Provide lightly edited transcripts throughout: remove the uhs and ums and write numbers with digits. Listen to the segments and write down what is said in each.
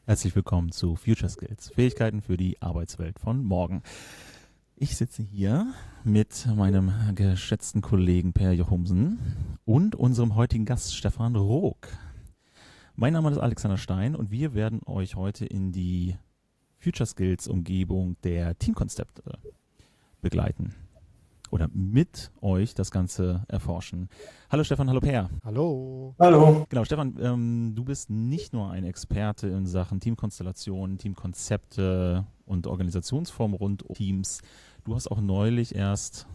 Herzlich willkommen zu Future Skills, Fähigkeiten für die Arbeitswelt von morgen. Ich sitze hier mit meinem geschätzten Kollegen Per Jochumsen und unserem heutigen Gast Stefan Rook. Mein Name ist Alexander Stein und wir werden euch heute in die Future Skills Umgebung der Teamkonzepte begleiten oder mit euch das Ganze erforschen. Hallo Stefan, hallo Per. Hallo. Hallo. Genau, Stefan, du bist nicht nur ein Experte in Sachen Teamkonstellationen, Teamkonzepte und Organisationsformen rund um Teams. Du hast auch neulich erst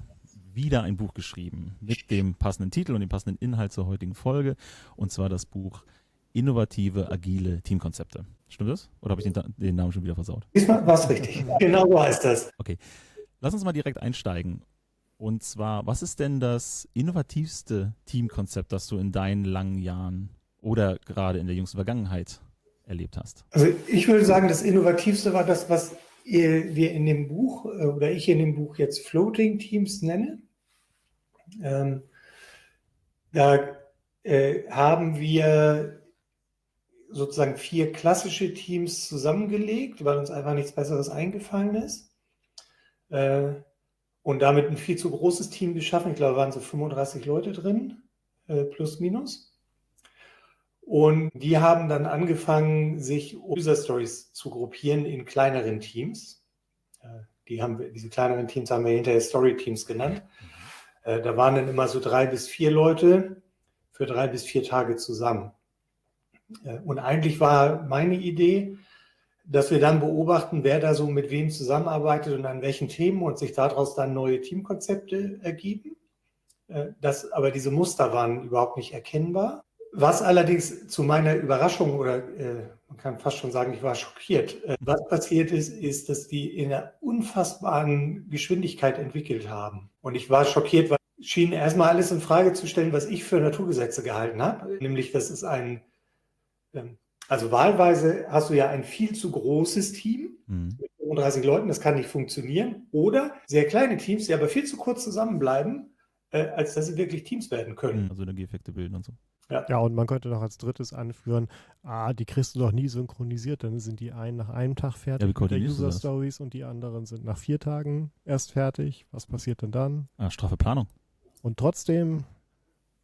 wieder ein Buch geschrieben mit dem passenden Titel und dem passenden Inhalt zur heutigen Folge, und zwar das Buch Innovative, agile Teamkonzepte. Stimmt das? Oder habe ich den Namen schon wieder versaut? Diesmal war es richtig. Genau so heißt das. Okay, lass uns mal direkt einsteigen. Und zwar, was ist denn das innovativste Teamkonzept, das du in deinen langen Jahren oder gerade in der jüngsten Vergangenheit erlebt hast? Also ich würde sagen, das Innovativste war das, was wir in dem Buch oder ich in dem Buch jetzt Floating Teams nenne. Da haben wir sozusagen 4 klassische Teams zusammengelegt, weil uns einfach nichts Besseres eingefallen ist. Und damit ein viel zu großes Team geschaffen. Ich glaube, da waren so 35 Leute drin, plus minus. Und die haben dann angefangen, sich User Stories zu gruppieren in kleineren Teams. Diese kleineren Teams haben wir hinterher Story Teams genannt. Da waren dann immer so 3 bis 4 Leute für 3 bis 4 Tage zusammen. Und eigentlich war meine Idee, dass wir dann beobachten, wer da so mit wem zusammenarbeitet und an welchen Themen und sich daraus dann neue Teamkonzepte ergeben. Aber diese Muster waren überhaupt nicht erkennbar. Was allerdings zu meiner Überraschung oder man kann fast schon sagen, ich war schockiert. Was passiert ist, dass die in einer unfassbaren Geschwindigkeit entwickelt haben. Und ich war schockiert, weil schien erstmal alles in Frage zu stellen, was ich für Naturgesetze gehalten habe. Nämlich, das ist also wahlweise hast du ja ein viel zu großes Team mit 35 Leuten, das kann nicht funktionieren. Oder sehr kleine Teams, die aber viel zu kurz zusammenbleiben, als dass sie wirklich Teams werden können. Also Synergieeffekte bilden und so. Ja, und man könnte noch als drittes anführen, die kriegst du doch nie synchronisiert, dann sind die einen nach einem Tag fertig mit der User Stories und die anderen sind nach 4 Tagen erst fertig. Was passiert denn dann? Straffe Planung. Und trotzdem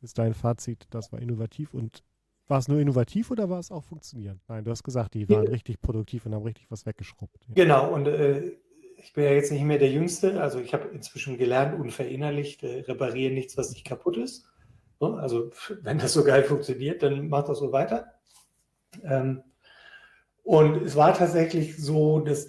ist dein Fazit, das war innovativ. Und war es nur innovativ oder war es auch funktionierend? Nein, du hast gesagt, die waren richtig produktiv und haben richtig was weggeschrubbt. Ja. Genau, und ich bin ja jetzt nicht mehr der Jüngste, also ich habe inzwischen gelernt und verinnerlicht, repariere nichts, was nicht kaputt ist. Also wenn das so geil funktioniert, dann mach das so weiter. Und es war tatsächlich so, dass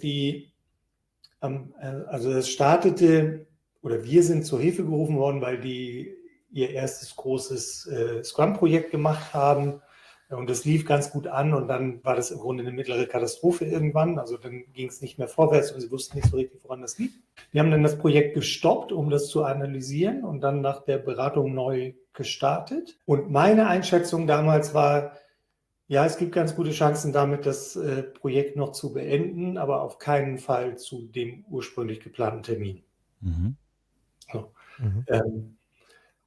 also es startete, oder wir sind zur Hilfe gerufen worden, weil die ihr erstes großes Scrum-Projekt gemacht haben. Und das lief ganz gut an und dann war das im Grunde eine mittlere Katastrophe irgendwann. Also dann ging es nicht mehr vorwärts und sie wussten nicht so richtig, woran das lief. Wir haben dann das Projekt gestoppt, um das zu analysieren und dann nach der Beratung neu gestartet. Und meine Einschätzung damals war, ja, es gibt ganz gute Chancen damit, das Projekt noch zu beenden, aber auf keinen Fall zu dem ursprünglich geplanten Termin. So.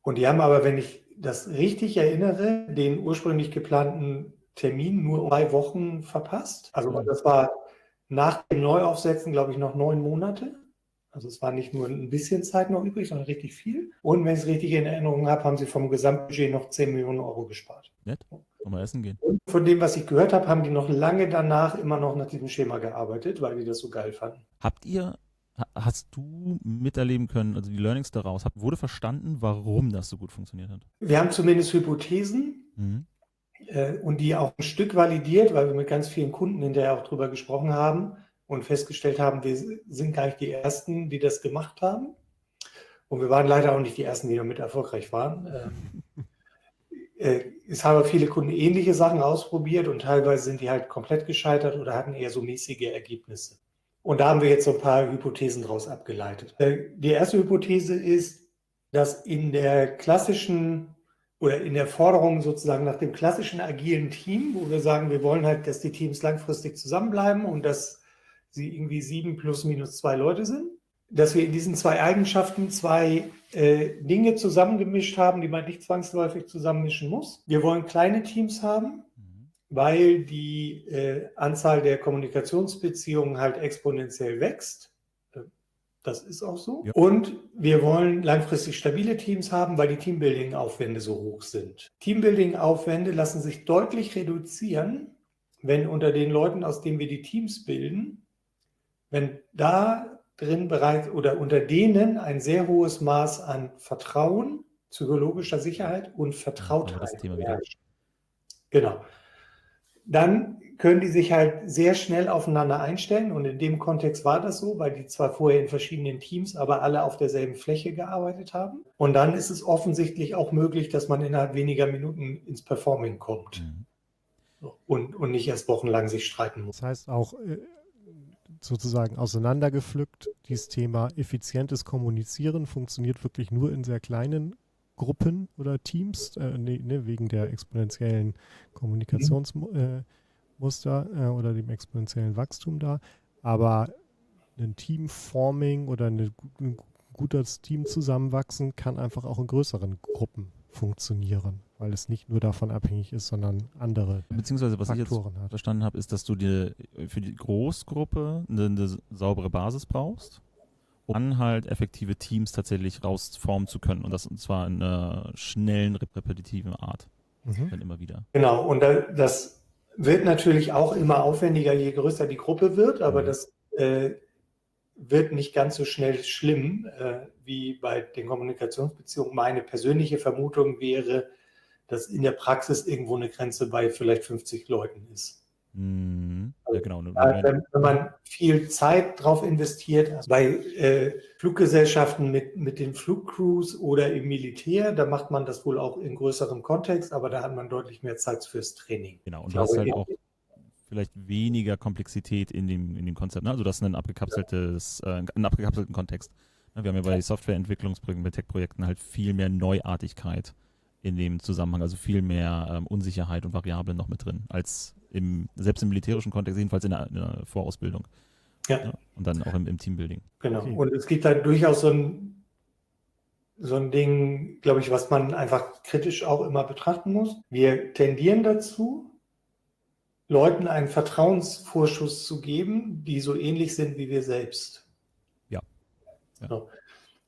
Und die haben aber, wenn ich das richtig erinnere, den ursprünglich geplanten Termin nur 2 Wochen verpasst. Also das war nach dem Neuaufsetzen, glaube ich, noch 9 Monate. Also es war nicht nur ein bisschen Zeit noch übrig, sondern richtig viel. Und wenn ich es richtig in Erinnerung habe, haben sie vom Gesamtbudget noch 10 Millionen Euro gespart. Nett, mal essen gehen. Und von dem, was ich gehört habe, haben die noch lange danach immer noch nach diesem Schema gearbeitet, weil die das so geil fanden. Hast du miterleben können, also die Learnings daraus, wurde verstanden, warum das so gut funktioniert hat? Wir haben zumindest Hypothesen und die auch ein Stück validiert, weil wir mit ganz vielen Kunden hinterher auch drüber gesprochen haben und festgestellt haben, wir sind gar nicht die Ersten, die das gemacht haben. Und wir waren leider auch nicht die Ersten, die damit erfolgreich waren. Es haben viele Kunden ähnliche Sachen ausprobiert und teilweise sind die halt komplett gescheitert oder hatten eher so mäßige Ergebnisse. Und da haben wir jetzt so ein paar Hypothesen daraus abgeleitet. Die erste Hypothese ist, dass in der klassischen oder in der Forderung sozusagen nach dem klassischen agilen Team, wo wir sagen, wir wollen halt, dass die Teams langfristig zusammenbleiben und dass sie irgendwie 7 plus minus 2 Leute sind, dass wir in diesen 2 Eigenschaften 2 Dinge zusammengemischt haben, die man nicht zwangsläufig zusammenmischen muss. Wir wollen kleine Teams haben weil die Anzahl der Kommunikationsbeziehungen halt exponentiell wächst. Das ist auch so. Ja. Und wir wollen langfristig stabile Teams haben, weil die Teambuilding-Aufwände so hoch sind. Teambuilding-Aufwände lassen sich deutlich reduzieren, wenn unter den Leuten, aus denen wir die Teams bilden, wenn da drin bereits oder unter denen ein sehr hohes Maß an Vertrauen, psychologischer Sicherheit und Vertrautheit herrscht. Genau. Dann können die sich halt sehr schnell aufeinander einstellen und in dem Kontext war das so, weil die zwar vorher in verschiedenen Teams, aber alle auf derselben Fläche gearbeitet haben. Und dann ist es offensichtlich auch möglich, dass man innerhalb weniger Minuten ins Performing kommt und nicht erst wochenlang sich streiten muss. Das heißt auch sozusagen auseinandergepflückt, dieses Thema effizientes Kommunizieren funktioniert wirklich nur in sehr kleinen Gruppen oder Teams, wegen der exponentiellen Kommunikationsmuster oder dem exponentiellen Wachstum da. Aber ein Teamforming oder ein gutes Team zusammenwachsen kann einfach auch in größeren Gruppen funktionieren, weil es nicht nur davon abhängig ist, sondern andere Beziehungsweise, was Faktoren ich jetzt verstanden habe, ist, dass du dir für die Großgruppe eine saubere Basis brauchst, um dann halt effektive Teams tatsächlich rausformen zu können. Und das zwar in einer schnellen, repetitiven Art. Dann immer wieder. Genau, und das wird natürlich auch immer aufwendiger, je größer die Gruppe wird, aber das wird nicht ganz so schnell schlimm wie bei den Kommunikationsbeziehungen. Meine persönliche Vermutung wäre, dass in der Praxis irgendwo eine Grenze bei vielleicht 50 Leuten ist. Ja, genau. Wenn man viel Zeit drauf investiert, also bei Fluggesellschaften mit den Flugcrews oder im Militär, da macht man das wohl auch in größerem Kontext, aber da hat man deutlich mehr Zeit fürs Training. Genau, und du hast halt auch vielleicht weniger Komplexität in dem Konzept. Ne? Also das ist einen abgekapselten Kontext. Wir haben ja bei Softwareentwicklungsprojekten, bei Tech-Projekten halt viel mehr Neuartigkeit in dem Zusammenhang, also viel mehr Unsicherheit und Variablen noch mit drin, als selbst im militärischen Kontext, jedenfalls in der Vorausbildung. Ja. Und dann auch im Teambuilding. Genau. Okay. Und es gibt halt durchaus so ein Ding, glaube ich, was man einfach kritisch auch immer betrachten muss. Wir tendieren dazu, Leuten einen Vertrauensvorschuss zu geben, die so ähnlich sind wie wir selbst. Ja. So.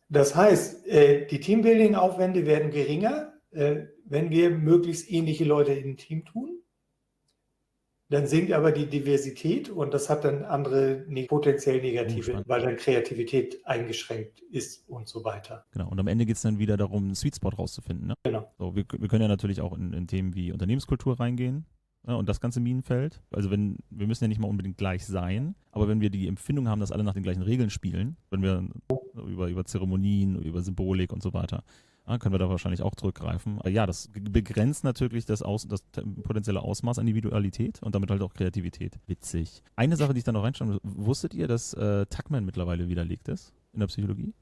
Das heißt, die Teambuilding-Aufwände werden geringer, wenn wir möglichst ähnliche Leute im Team tun. Dann sinkt aber die Diversität und das hat dann andere potenziell negative, weil dann Kreativität eingeschränkt ist und so weiter. Genau, und am Ende geht es dann wieder darum, einen Sweet Spot rauszufinden. Ne? Genau. So, wir können ja natürlich auch in Themen wie Unternehmenskultur reingehen. Ja, und das ganze Minenfeld. Also wir müssen ja nicht mal unbedingt gleich sein, aber wenn wir die Empfindung haben, dass alle nach den gleichen Regeln spielen, wenn wir über Zeremonien, über Symbolik und so weiter, können wir da wahrscheinlich auch zurückgreifen. Ja, das begrenzt natürlich das potenzielle Ausmaß an Individualität und damit halt auch Kreativität. Witzig. Eine Sache, die ich da noch reinschreiben muss, wusstet ihr, dass Tuckman mittlerweile widerlegt ist in der Psychologie?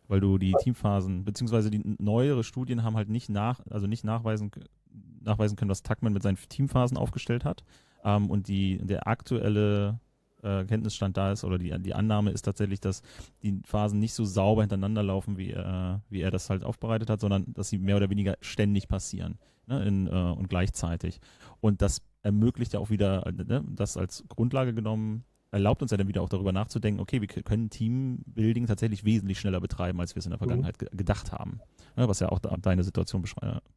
Weil du die Teamphasen, beziehungsweise die neuere Studien haben halt nicht nachweisen können, was Tuckman mit seinen Teamphasen aufgestellt hat. Und der aktuelle Kenntnisstand da ist, oder die Annahme ist tatsächlich, dass die Phasen nicht so sauber hintereinander laufen, wie er das halt aufbereitet hat, sondern dass sie mehr oder weniger ständig passieren, ne, und gleichzeitig. Und das ermöglicht ja auch wieder, das als Grundlage genommen, erlaubt uns ja dann wieder auch darüber nachzudenken, okay, wir können Teambuilding tatsächlich wesentlich schneller betreiben, als wir es in der Vergangenheit gedacht haben. Ja, was ja auch deine Situation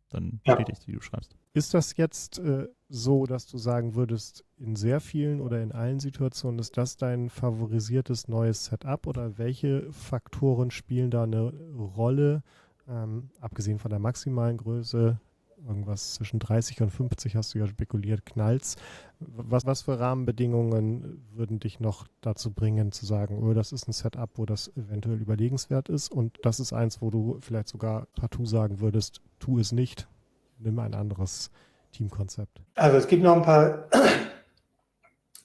dann bestätigt, wie du schreibst. Ist das jetzt so, dass du sagen würdest, in sehr vielen oder in allen Situationen ist das dein favorisiertes neues Setup oder welche Faktoren spielen da eine Rolle, abgesehen von der maximalen Größe? Irgendwas zwischen 30 und 50 hast du ja spekuliert, knallt's. Was für Rahmenbedingungen würden dich noch dazu bringen, zu sagen, oh, das ist ein Setup, wo das eventuell überlegenswert ist und das ist eins, wo du vielleicht sogar partout sagen würdest, tu es nicht, nimm ein anderes Teamkonzept? Also es gibt noch ein paar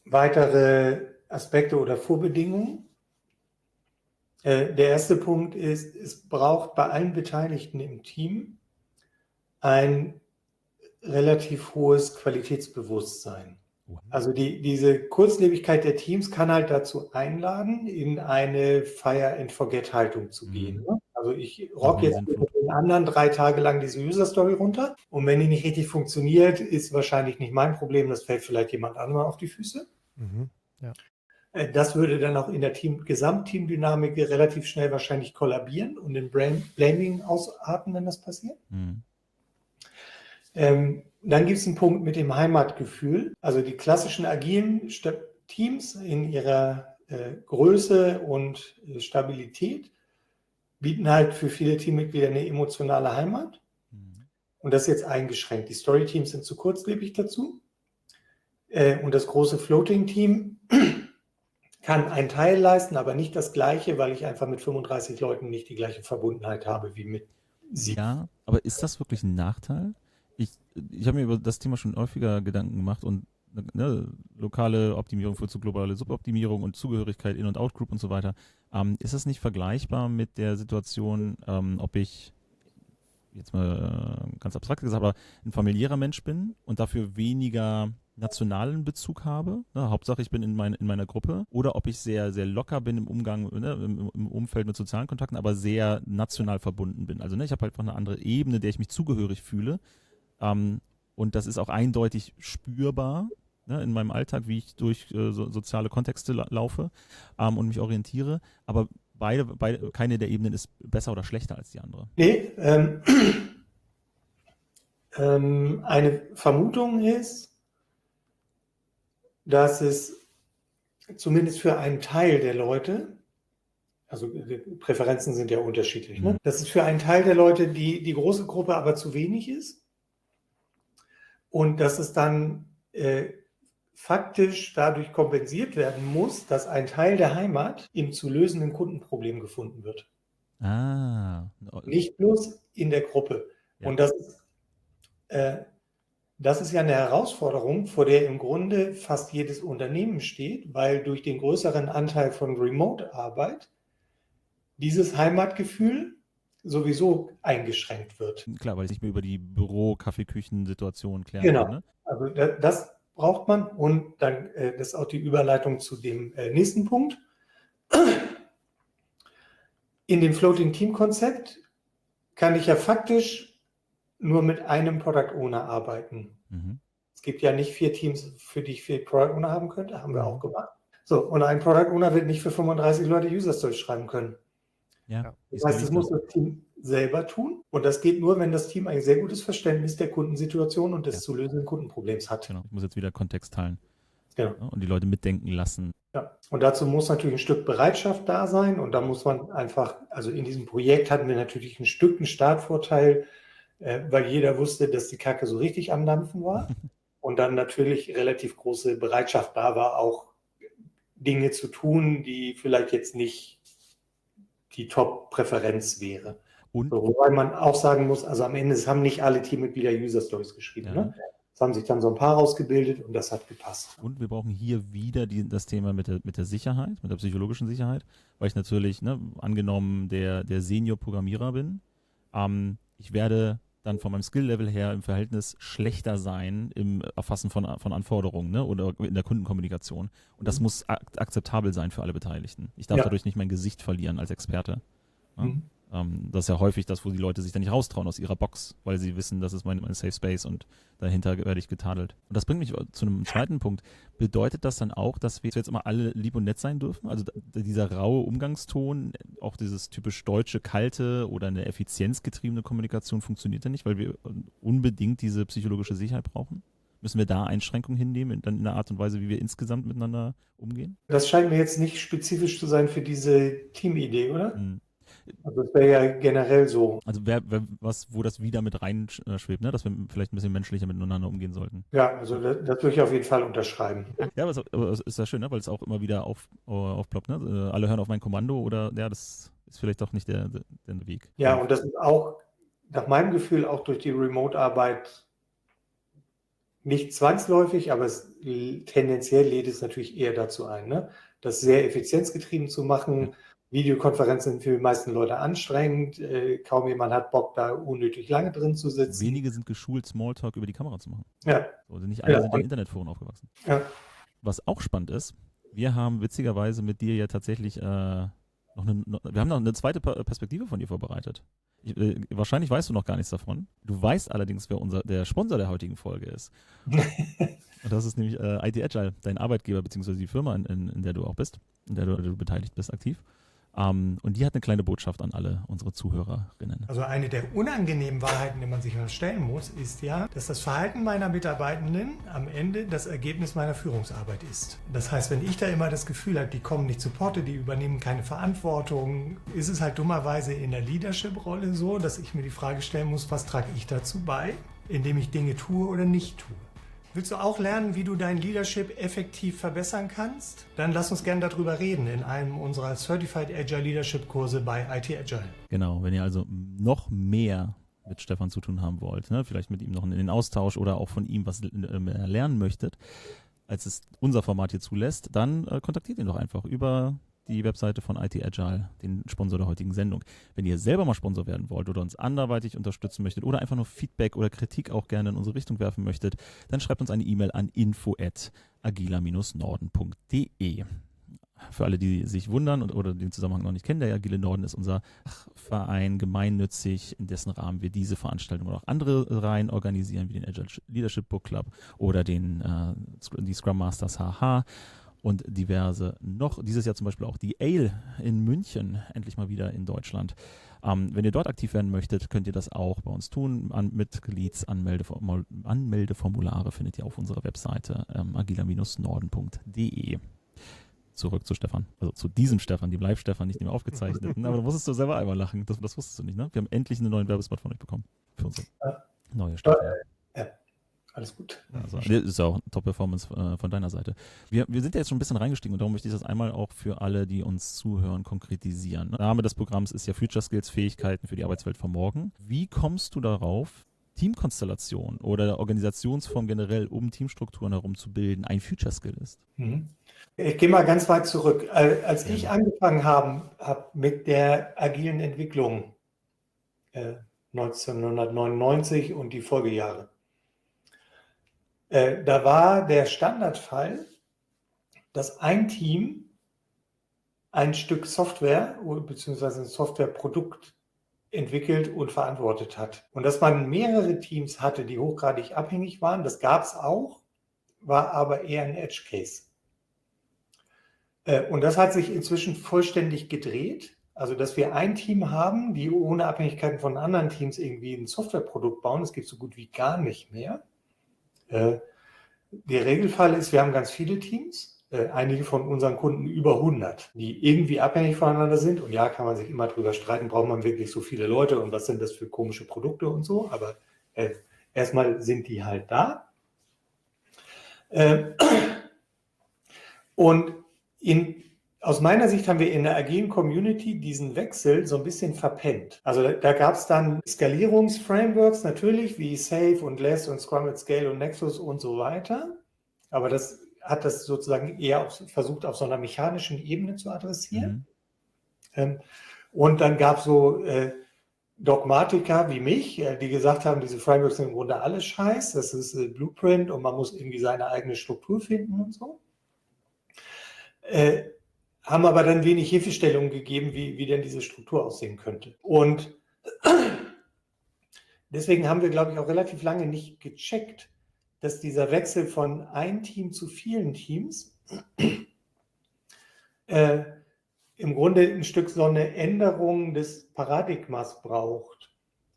weitere Aspekte oder Vorbedingungen. Der erste Punkt ist, es braucht bei allen Beteiligten im Team ein relativ hohes Qualitätsbewusstsein. Also diese Kurzlebigkeit der Teams kann halt dazu einladen, in eine Fire-and-Forget-Haltung zu gehen. Ne? Also ich Auch rock mehr jetzt mit sinnvoll. den anderen 3 Tage lang diese User-Story runter. Und wenn die nicht richtig funktioniert, ist wahrscheinlich nicht mein Problem. Das fällt vielleicht jemand anderem auf die Füße. Mhm. Das würde dann auch in der Gesamtteamdynamik relativ schnell wahrscheinlich kollabieren und in Blaming ausarten, wenn das passiert. Mhm. Dann gibt es einen Punkt mit dem Heimatgefühl. Also die klassischen agilen Teams in ihrer Größe und Stabilität bieten halt für viele Teammitglieder eine emotionale Heimat. Mhm. Und das ist jetzt eingeschränkt. Die Story-Teams sind zu kurzlebig dazu. Und das große Floating-Team kann einen Teil leisten, aber nicht das Gleiche, weil ich einfach mit 35 Leuten nicht die gleiche Verbundenheit habe wie mit 7. Ja, aber ist das wirklich ein Nachteil? Ich habe mir über das Thema schon häufiger Gedanken gemacht und lokale Optimierung führt zu globale Suboptimierung und Zugehörigkeit in- und Outgroup und so weiter. Ist das nicht vergleichbar mit der Situation, ob ich jetzt mal ganz abstrakt gesagt, aber ein familiärer Mensch bin und dafür weniger nationalen Bezug habe, ne? Hauptsache ich bin in meiner Gruppe, oder ob ich sehr, sehr locker bin im Umgang, ne? im Umfeld mit sozialen Kontakten, aber sehr national verbunden bin. Also ich habe halt einfach eine andere Ebene, der ich mich zugehörig fühle. Und das ist auch eindeutig spürbar, ne, in meinem Alltag, wie ich durch soziale Kontexte laufe und mich orientiere. Aber keine der Ebenen ist besser oder schlechter als die andere. Nee, eine Vermutung ist, dass es zumindest für einen Teil der Leute, also die Präferenzen sind ja unterschiedlich, ne? Dass es für einen Teil der Leute die große Gruppe aber zu wenig ist und dass es dann faktisch dadurch kompensiert werden muss, dass ein Teil der Heimat im zu lösenden Kundenproblem gefunden wird. Nicht bloß in der Gruppe. Ja. Und das ist ja eine Herausforderung, vor der im Grunde fast jedes Unternehmen steht, weil durch den größeren Anteil von Remote-Arbeit dieses Heimatgefühl sowieso eingeschränkt wird. Klar, weil ich nicht mehr über die Büro-Kaffeeküchen-Situation klären Genau. kann. Ne? Also das braucht man und dann das ist auch die Überleitung zu dem nächsten Punkt. In dem Floating-Team-Konzept kann ich ja faktisch nur mit einem Product Owner arbeiten. Mhm. Es gibt ja nicht 4 Teams, für die ich 4 Product Owner haben könnte, haben wir auch gemacht. So, und ein Product Owner wird nicht für 35 Leute User Stories schreiben können. Ja. Das heißt, das muss das Team selber tun. Und das geht nur, wenn das Team ein sehr gutes Verständnis der Kundensituation und des zu lösenden Kundenproblems hat. Genau, ich muss jetzt wieder Kontext teilen. Genau. Ja, und die Leute mitdenken lassen. Ja. Und dazu muss natürlich ein Stück Bereitschaft da sein. Und da muss man einfach, also in diesem Projekt hatten wir natürlich ein Stück einen Startvorteil, weil jeder wusste, dass die Kacke so richtig am Dampfen war. Und dann natürlich relativ große Bereitschaft da war, auch Dinge zu tun, die vielleicht jetzt nicht die Top-Präferenz wäre. Und So, wobei man auch sagen muss, also am Ende haben nicht alle Teammitglieder User Stories geschrieben. Ja. Ne? Es haben sich dann so ein paar rausgebildet und das hat gepasst. Und wir brauchen hier wieder das Thema mit der Sicherheit, mit der psychologischen Sicherheit, weil ich natürlich, angenommen der Senior-Programmierer bin, ich werde dann von meinem Skill-Level her im Verhältnis schlechter sein im Erfassen von Anforderungen, ne, oder in der Kundenkommunikation. Und das muss akzeptabel sein für alle Beteiligten. Ich darf dadurch nicht mein Gesicht verlieren als Experte. Ja? Das ist ja häufig das, wo die Leute sich dann nicht raustrauen aus ihrer Box, weil sie wissen, das ist mein Safe Space und dahinter werde ich getadelt. Und das bringt mich zu einem zweiten Punkt. Bedeutet das dann auch, dass wir jetzt immer alle lieb und nett sein dürfen? Also dieser raue Umgangston, auch dieses typisch deutsche, kalte oder eine effizienzgetriebene Kommunikation funktioniert ja nicht, weil wir unbedingt diese psychologische Sicherheit brauchen? Müssen wir da Einschränkungen hinnehmen, dann in der Art und Weise, wie wir insgesamt miteinander umgehen? Das scheint mir jetzt nicht spezifisch zu sein für diese Teamidee, oder? Hm. Also das wäre ja generell so. Also wo das wieder mit reinschwebt, ne? Dass wir vielleicht ein bisschen menschlicher miteinander umgehen sollten. Ja, also das würde ich auf jeden Fall unterschreiben. Ja, aber es ist ja schön, ne? Weil es auch immer wieder aufploppt. Ne? Alle hören auf mein Kommando oder ja, das ist vielleicht doch nicht der Weg. Ja, und das ist auch nach meinem Gefühl auch durch die Remote-Arbeit nicht zwangsläufig, aber tendenziell lädt es natürlich eher dazu ein, ne? Das sehr effizienzgetrieben zu machen. Videokonferenzen sind für die meisten Leute anstrengend. Kaum jemand hat Bock, da unnötig lange drin zu sitzen. Wenige sind geschult, Smalltalk über die Kamera zu machen. Ja. Also nicht alle sind in Internetforen aufgewachsen. Ja. Was auch spannend ist, wir haben witzigerweise mit dir ja tatsächlich noch Wir haben noch eine zweite Perspektive von dir vorbereitet. Wahrscheinlich weißt du noch gar nichts davon. Du weißt allerdings, wer der Sponsor der heutigen Folge ist. Und das ist nämlich IT Agile, dein Arbeitgeber bzw. die Firma, in der du auch bist, in der du beteiligt bist, aktiv. Und die hat eine kleine Botschaft an alle unsere Zuhörerinnen. Also eine der unangenehmen Wahrheiten, die man sich stellen muss, ist ja, dass das Verhalten meiner Mitarbeitenden am Ende das Ergebnis meiner Führungsarbeit ist. Das heißt, wenn ich da immer das Gefühl habe, die kommen nicht zu Potte, die übernehmen keine Verantwortung, ist es halt dummerweise in der Leadership-Rolle so, dass ich mir die Frage stellen muss, was trage ich dazu bei, indem ich Dinge tue oder nicht tue. Willst du auch lernen, wie du dein Leadership effektiv verbessern kannst? Dann lass uns gerne darüber reden in einem unserer Certified Agile Leadership Kurse bei IT Agile. Genau, wenn ihr also noch mehr mit Stefan zu tun haben wollt, ne? Vielleicht mit ihm noch in den Austausch oder auch von ihm was lernen möchtet, als es unser Format hier zulässt, dann kontaktiert ihn doch einfach über die Webseite von IT Agile, den Sponsor der heutigen Sendung. Wenn ihr selber mal Sponsor werden wollt oder uns anderweitig unterstützen möchtet oder einfach nur Feedback oder Kritik auch gerne in unsere Richtung werfen möchtet, dann schreibt uns eine E-Mail an info@agila-norden.de. Für alle, die sich wundern oder den Zusammenhang noch nicht kennen, der Agile Norden ist unser Verein, gemeinnützig, in dessen Rahmen wir diese Veranstaltung oder auch andere Reihen organisieren, wie den Agile Leadership Book Club oder die Scrum Masters HH. Und diverse noch. Dieses Jahr zum Beispiel auch die Ale in München, endlich mal wieder in Deutschland. Wenn ihr dort aktiv werden möchtet, könnt ihr das auch bei uns tun. Anmeldeformulare findet ihr auf unserer Webseite agila-norden.de. Zurück zu Stefan, also zu diesem Stefan, dem Live-Stefan, nicht dem aufgezeichneten. Aber da musstest du selber einmal lachen, das wusstest du nicht, ne? Wir haben endlich einen neuen Werbespot von euch bekommen für unsere neue Stefan. Ja. Alles gut. Also, das ist ja auch eine Top-Performance von deiner Seite. Wir sind ja jetzt schon ein bisschen reingestiegen und darum möchte ich das einmal auch für alle, die uns zuhören, konkretisieren. Der Name des Programms ist ja Future Skills, Fähigkeiten für die Arbeitswelt von morgen. Wie kommst du darauf, Teamkonstellation oder Organisationsform generell um Teamstrukturen herum zu bilden, ein Future Skill ist? Ich gehe mal ganz weit zurück. Als ich angefangen habe mit der agilen Entwicklung 1999 und die Folgejahre, da war der Standardfall, dass ein Team ein Stück Software bzw. ein Softwareprodukt entwickelt und verantwortet hat. Und dass man mehrere Teams hatte, die hochgradig abhängig waren, das gab es auch, war aber eher ein Edge Case. Und das hat sich inzwischen vollständig gedreht. Also, dass wir ein Team haben, die ohne Abhängigkeiten von anderen Teams irgendwie ein Softwareprodukt bauen, das gibt es so gut wie gar nicht mehr. Der Regelfall ist, wir haben ganz viele Teams, einige von unseren Kunden über 100, die irgendwie abhängig voneinander sind. Und ja, kann man sich immer drüber streiten, braucht man wirklich so viele Leute und was sind das für komische Produkte und so. Aber erstmal sind die halt da. Und aus meiner Sicht haben wir in der agilen Community diesen Wechsel so ein bisschen verpennt. Also da gab es dann Skalierungsframeworks natürlich, wie Safe und Less und Scrum at Scale und Nexus und so weiter. Aber das hat das sozusagen eher versucht, auf so einer mechanischen Ebene zu adressieren. Und dann gab es so Dogmatiker wie mich, die gesagt haben, diese Frameworks sind im Grunde alles Scheiß, das ist Blueprint und man muss irgendwie seine eigene Struktur finden und so. Haben aber dann wenig Hilfestellung gegeben, wie denn diese Struktur aussehen könnte. Und deswegen haben wir, glaube ich, auch relativ lange nicht gecheckt, dass dieser Wechsel von ein Team zu vielen Teams im Grunde ein Stück so eine Änderung des Paradigmas braucht.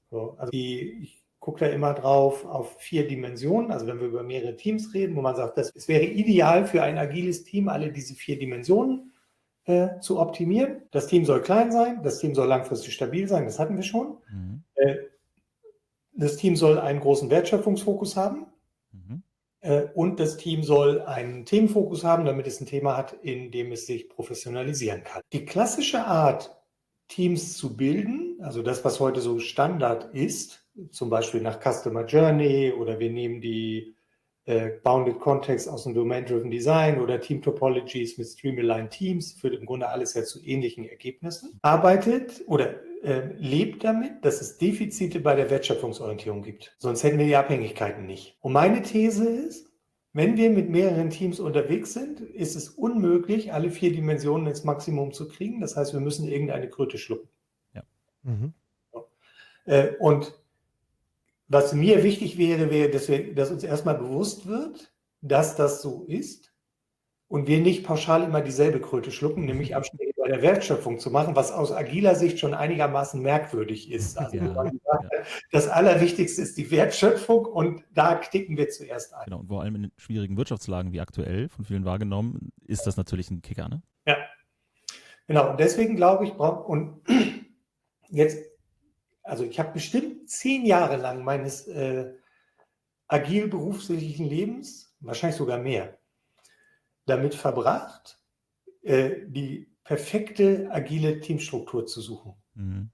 So, also ich gucke da immer drauf auf 4 Dimensionen, also wenn wir über mehrere Teams reden, wo man sagt, es wäre ideal für ein agiles Team, alle diese 4 Dimensionen zu optimieren. Das Team soll klein sein, das Team soll langfristig stabil sein, das hatten wir schon. Das Team soll einen großen Wertschöpfungsfokus haben und das Team soll einen Themenfokus haben, damit es ein Thema hat, in dem es sich professionalisieren kann. Die klassische Art, Teams zu bilden, also das, was heute so Standard ist, zum Beispiel nach Customer Journey oder wir nehmen die Bounded Context aus dem Domain-Driven Design oder Team Topologies mit Stream-Aligned Teams, führt im Grunde alles ja zu ähnlichen Ergebnissen, arbeitet oder lebt damit, dass es Defizite bei der Wertschöpfungsorientierung gibt. Sonst hätten wir die Abhängigkeiten nicht. Und meine These ist, wenn wir mit mehreren Teams unterwegs sind, ist es unmöglich, alle 4 Dimensionen ins Maximum zu kriegen. Das heißt, wir müssen irgendeine Kröte schlucken. Ja. Mhm. Und was mir wichtig wäre, dass uns erstmal bewusst wird, dass das so ist und wir nicht pauschal immer dieselbe Kröte schlucken, nämlich Abstriche bei der Wertschöpfung zu machen, was aus agiler Sicht schon einigermaßen merkwürdig ist. Also das Allerwichtigste ist die Wertschöpfung und da knicken wir zuerst ein. Genau, und vor allem in schwierigen Wirtschaftslagen wie aktuell, von vielen wahrgenommen, ist das natürlich ein Kicker, ne? Ja, genau. Und deswegen glaube ich, also ich habe bestimmt 10 Jahre lang meines agil beruflichen Lebens, wahrscheinlich sogar mehr, damit verbracht, die perfekte agile Teamstruktur zu suchen. Mhm.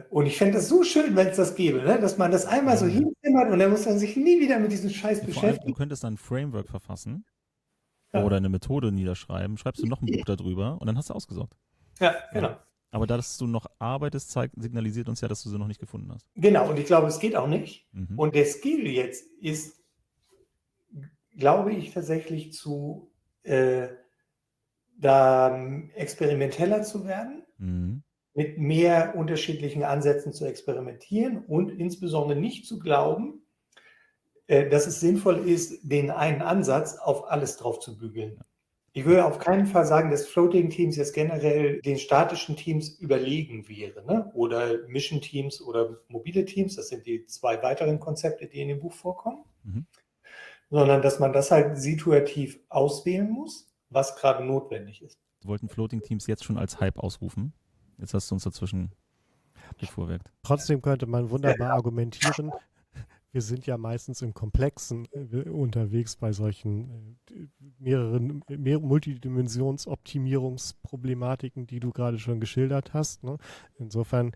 Und ich fände das so schön, wenn es das gäbe, ne? Dass man das einmal so hinzimmert und dann muss man sich nie wieder mit diesem Scheiß Vor allem, beschäftigen. du könntest dann ein Framework verfassen Ja. oder eine Methode niederschreiben, schreibst du noch ein Buch darüber und dann hast du ausgesorgt. Ja, genau. Aber dass du noch arbeitest, signalisiert uns ja, dass du sie noch nicht gefunden hast. Genau, und ich glaube, es geht auch nicht. Mhm. Und der Skill jetzt ist, glaube ich, tatsächlich da experimenteller zu werden, mit mehr unterschiedlichen Ansätzen zu experimentieren und insbesondere nicht zu glauben, dass es sinnvoll ist, den einen Ansatz auf alles drauf zu bügeln. Ich würde auf keinen Fall sagen, dass Floating-Teams jetzt generell den statischen Teams überlegen wäre, ne? Oder Mission-Teams oder mobile Teams, das sind die 2 weiteren Konzepte, die in dem Buch vorkommen, sondern dass man das halt situativ auswählen muss, was gerade notwendig ist. Wir wollten Floating-Teams jetzt schon als Hype ausrufen. Jetzt hast du uns dazwischen gefuhrwerkt. Trotzdem könnte man wunderbar argumentieren, wir sind ja meistens im Komplexen unterwegs bei solchen mehreren Multidimensionsoptimierungsproblematiken, die du gerade schon geschildert hast. Ne? Insofern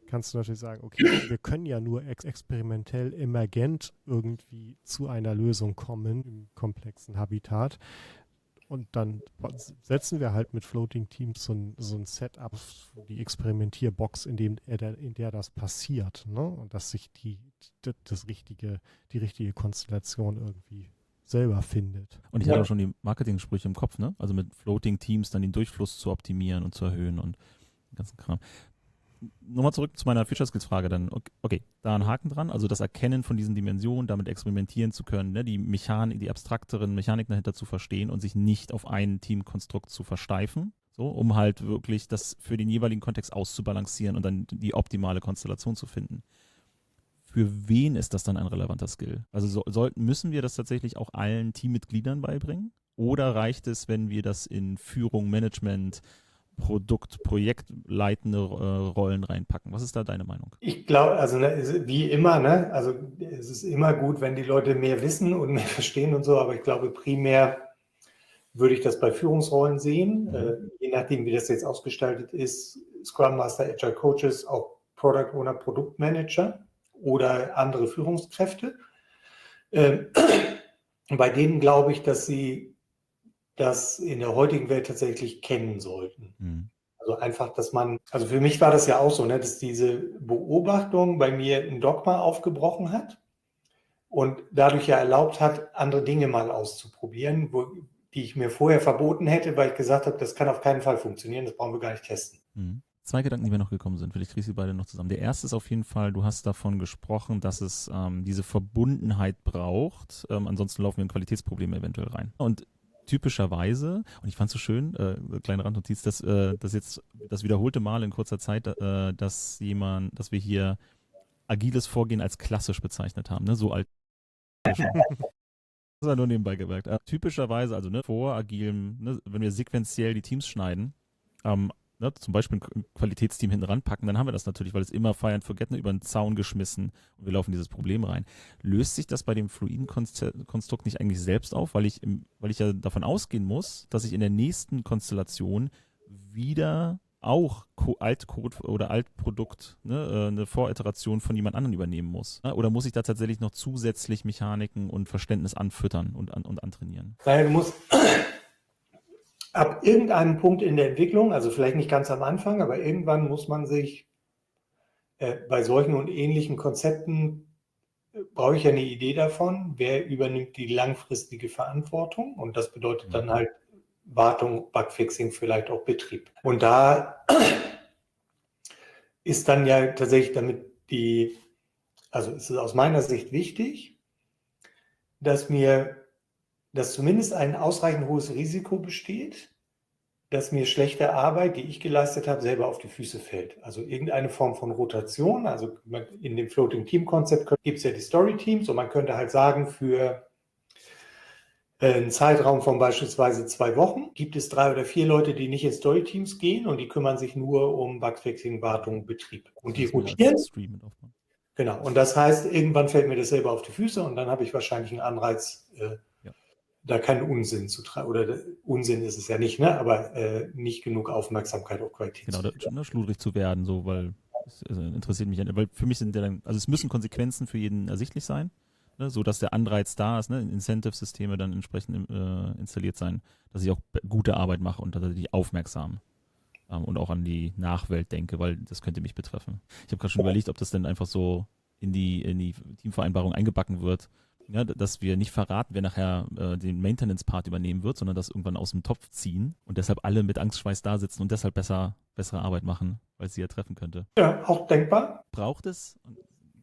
kannst du natürlich sagen, okay, wir können ja nur experimentell emergent irgendwie zu einer Lösung kommen im komplexen Habitat. Und dann setzen wir halt mit Floating Teams so ein Setup, die Experimentierbox, in der das passiert, ne? Und dass sich die richtige Konstellation irgendwie selber findet. Und ich hatte auch schon die Marketing-Sprüche im Kopf, ne? Also mit Floating Teams dann den Durchfluss zu optimieren und zu erhöhen und den ganzen Kram. Nochmal zurück zu meiner Future Skills Frage dann. Okay, da ein Haken dran, also das Erkennen von diesen Dimensionen, damit experimentieren zu können, ne, die Mechanik, die abstrakteren Mechaniken dahinter zu verstehen und sich nicht auf ein Teamkonstrukt zu versteifen, so, um halt wirklich das für den jeweiligen Kontext auszubalancieren und dann die optimale Konstellation zu finden. Für wen ist das dann ein relevanter Skill? Also müssen wir das tatsächlich auch allen Teammitgliedern beibringen? Oder reicht es, wenn wir das in Führung, Management, projektleitende Rollen reinpacken? Was ist da deine Meinung? Ich glaube, also wie immer, ne? Also es ist immer gut, wenn die Leute mehr wissen und mehr verstehen und so, aber ich glaube, primär würde ich das bei Führungsrollen sehen, je nachdem, wie das jetzt ausgestaltet ist, Scrum Master, Agile Coaches, auch Product Owner, Produktmanager oder andere Führungskräfte. Bei denen glaube ich, dass sie das in der heutigen Welt tatsächlich kennen sollten. Also einfach, also für mich war das ja auch so, ne, dass diese Beobachtung bei mir ein Dogma aufgebrochen hat und dadurch ja erlaubt hat, andere Dinge mal auszuprobieren, die ich mir vorher verboten hätte, weil ich gesagt habe, das kann auf keinen Fall funktionieren, das brauchen wir gar nicht testen. 2 Gedanken, die mir noch gekommen sind. Vielleicht kriege ich sie beide noch zusammen. Der erste ist auf jeden Fall, du hast davon gesprochen, dass es diese Verbundenheit braucht. Ansonsten laufen wir in Qualitätsprobleme eventuell rein. Und typischerweise, und ich fand es so schön, kleine Randnotiz, dass jetzt das wiederholte Mal in kurzer Zeit, dass wir hier agiles Vorgehen als klassisch bezeichnet haben, ne? So alt. Das war nur nebenbei gemerkt. Typischerweise, also ne, vor agilem, ne, wenn wir sequenziell die Teams schneiden, ne, zum Beispiel ein Qualitätsteam hinten ranpacken, dann haben wir das natürlich, weil es immer Fire and Forget über den Zaun geschmissen und wir laufen in dieses Problem rein. Löst sich das bei dem fluiden Konstrukt nicht eigentlich selbst auf, weil ich ja davon ausgehen muss, dass ich in der nächsten Konstellation wieder auch Altcode oder Altprodukt, ne, eine Voriteration von jemand anderem übernehmen muss? Ne? Oder muss ich da tatsächlich noch zusätzlich Mechaniken und Verständnis anfüttern und antrainieren? Weil du musst ab irgendeinem Punkt in der Entwicklung, also vielleicht nicht ganz am Anfang, aber irgendwann muss man sich bei solchen und ähnlichen Konzepten brauche ich ja eine Idee davon, wer übernimmt die langfristige Verantwortung, und das bedeutet dann halt Wartung, Bugfixing, vielleicht auch Betrieb. Und da ist dann ja tatsächlich also ist es aus meiner Sicht wichtig, dass zumindest ein ausreichend hohes Risiko besteht, dass mir schlechte Arbeit, die ich geleistet habe, selber auf die Füße fällt. Also irgendeine Form von Rotation. Also in dem Floating Team Konzept gibt es ja die Story Teams, und man könnte halt sagen, für einen Zeitraum von beispielsweise 2 Wochen gibt es 3 oder 4 Leute, die nicht in Story Teams gehen, und die kümmern sich nur um Bugfixing, Wartung, Betrieb. Und die rotieren. Genau. Und das heißt, irgendwann fällt mir das selber auf die Füße, und dann habe ich wahrscheinlich einen Anreiz, da keinen Unsinn zu treiben. Oder Unsinn ist es ja nicht, ne? Aber nicht genug Aufmerksamkeit auf Qualität. Genau, da schludrig zu werden, so, weil es interessiert mich, weil für mich sind ja dann, also es müssen Konsequenzen für jeden ersichtlich sein, ne, so dass der Anreiz da ist, ne, Incentive-Systeme dann entsprechend installiert sein, dass ich auch gute Arbeit mache und tatsächlich aufmerksam und auch an die Nachwelt denke, weil das könnte mich betreffen. Ich habe gerade schon überlegt, ob das dann einfach so in die Teamvereinbarung eingebacken wird, ja, dass wir nicht verraten, wer nachher den Maintenance-Part übernehmen wird, sondern das irgendwann aus dem Topf ziehen und deshalb alle mit Angstschweiß da sitzen und deshalb bessere Arbeit machen, weil es sie ja treffen könnte. Ja, auch denkbar. Braucht es,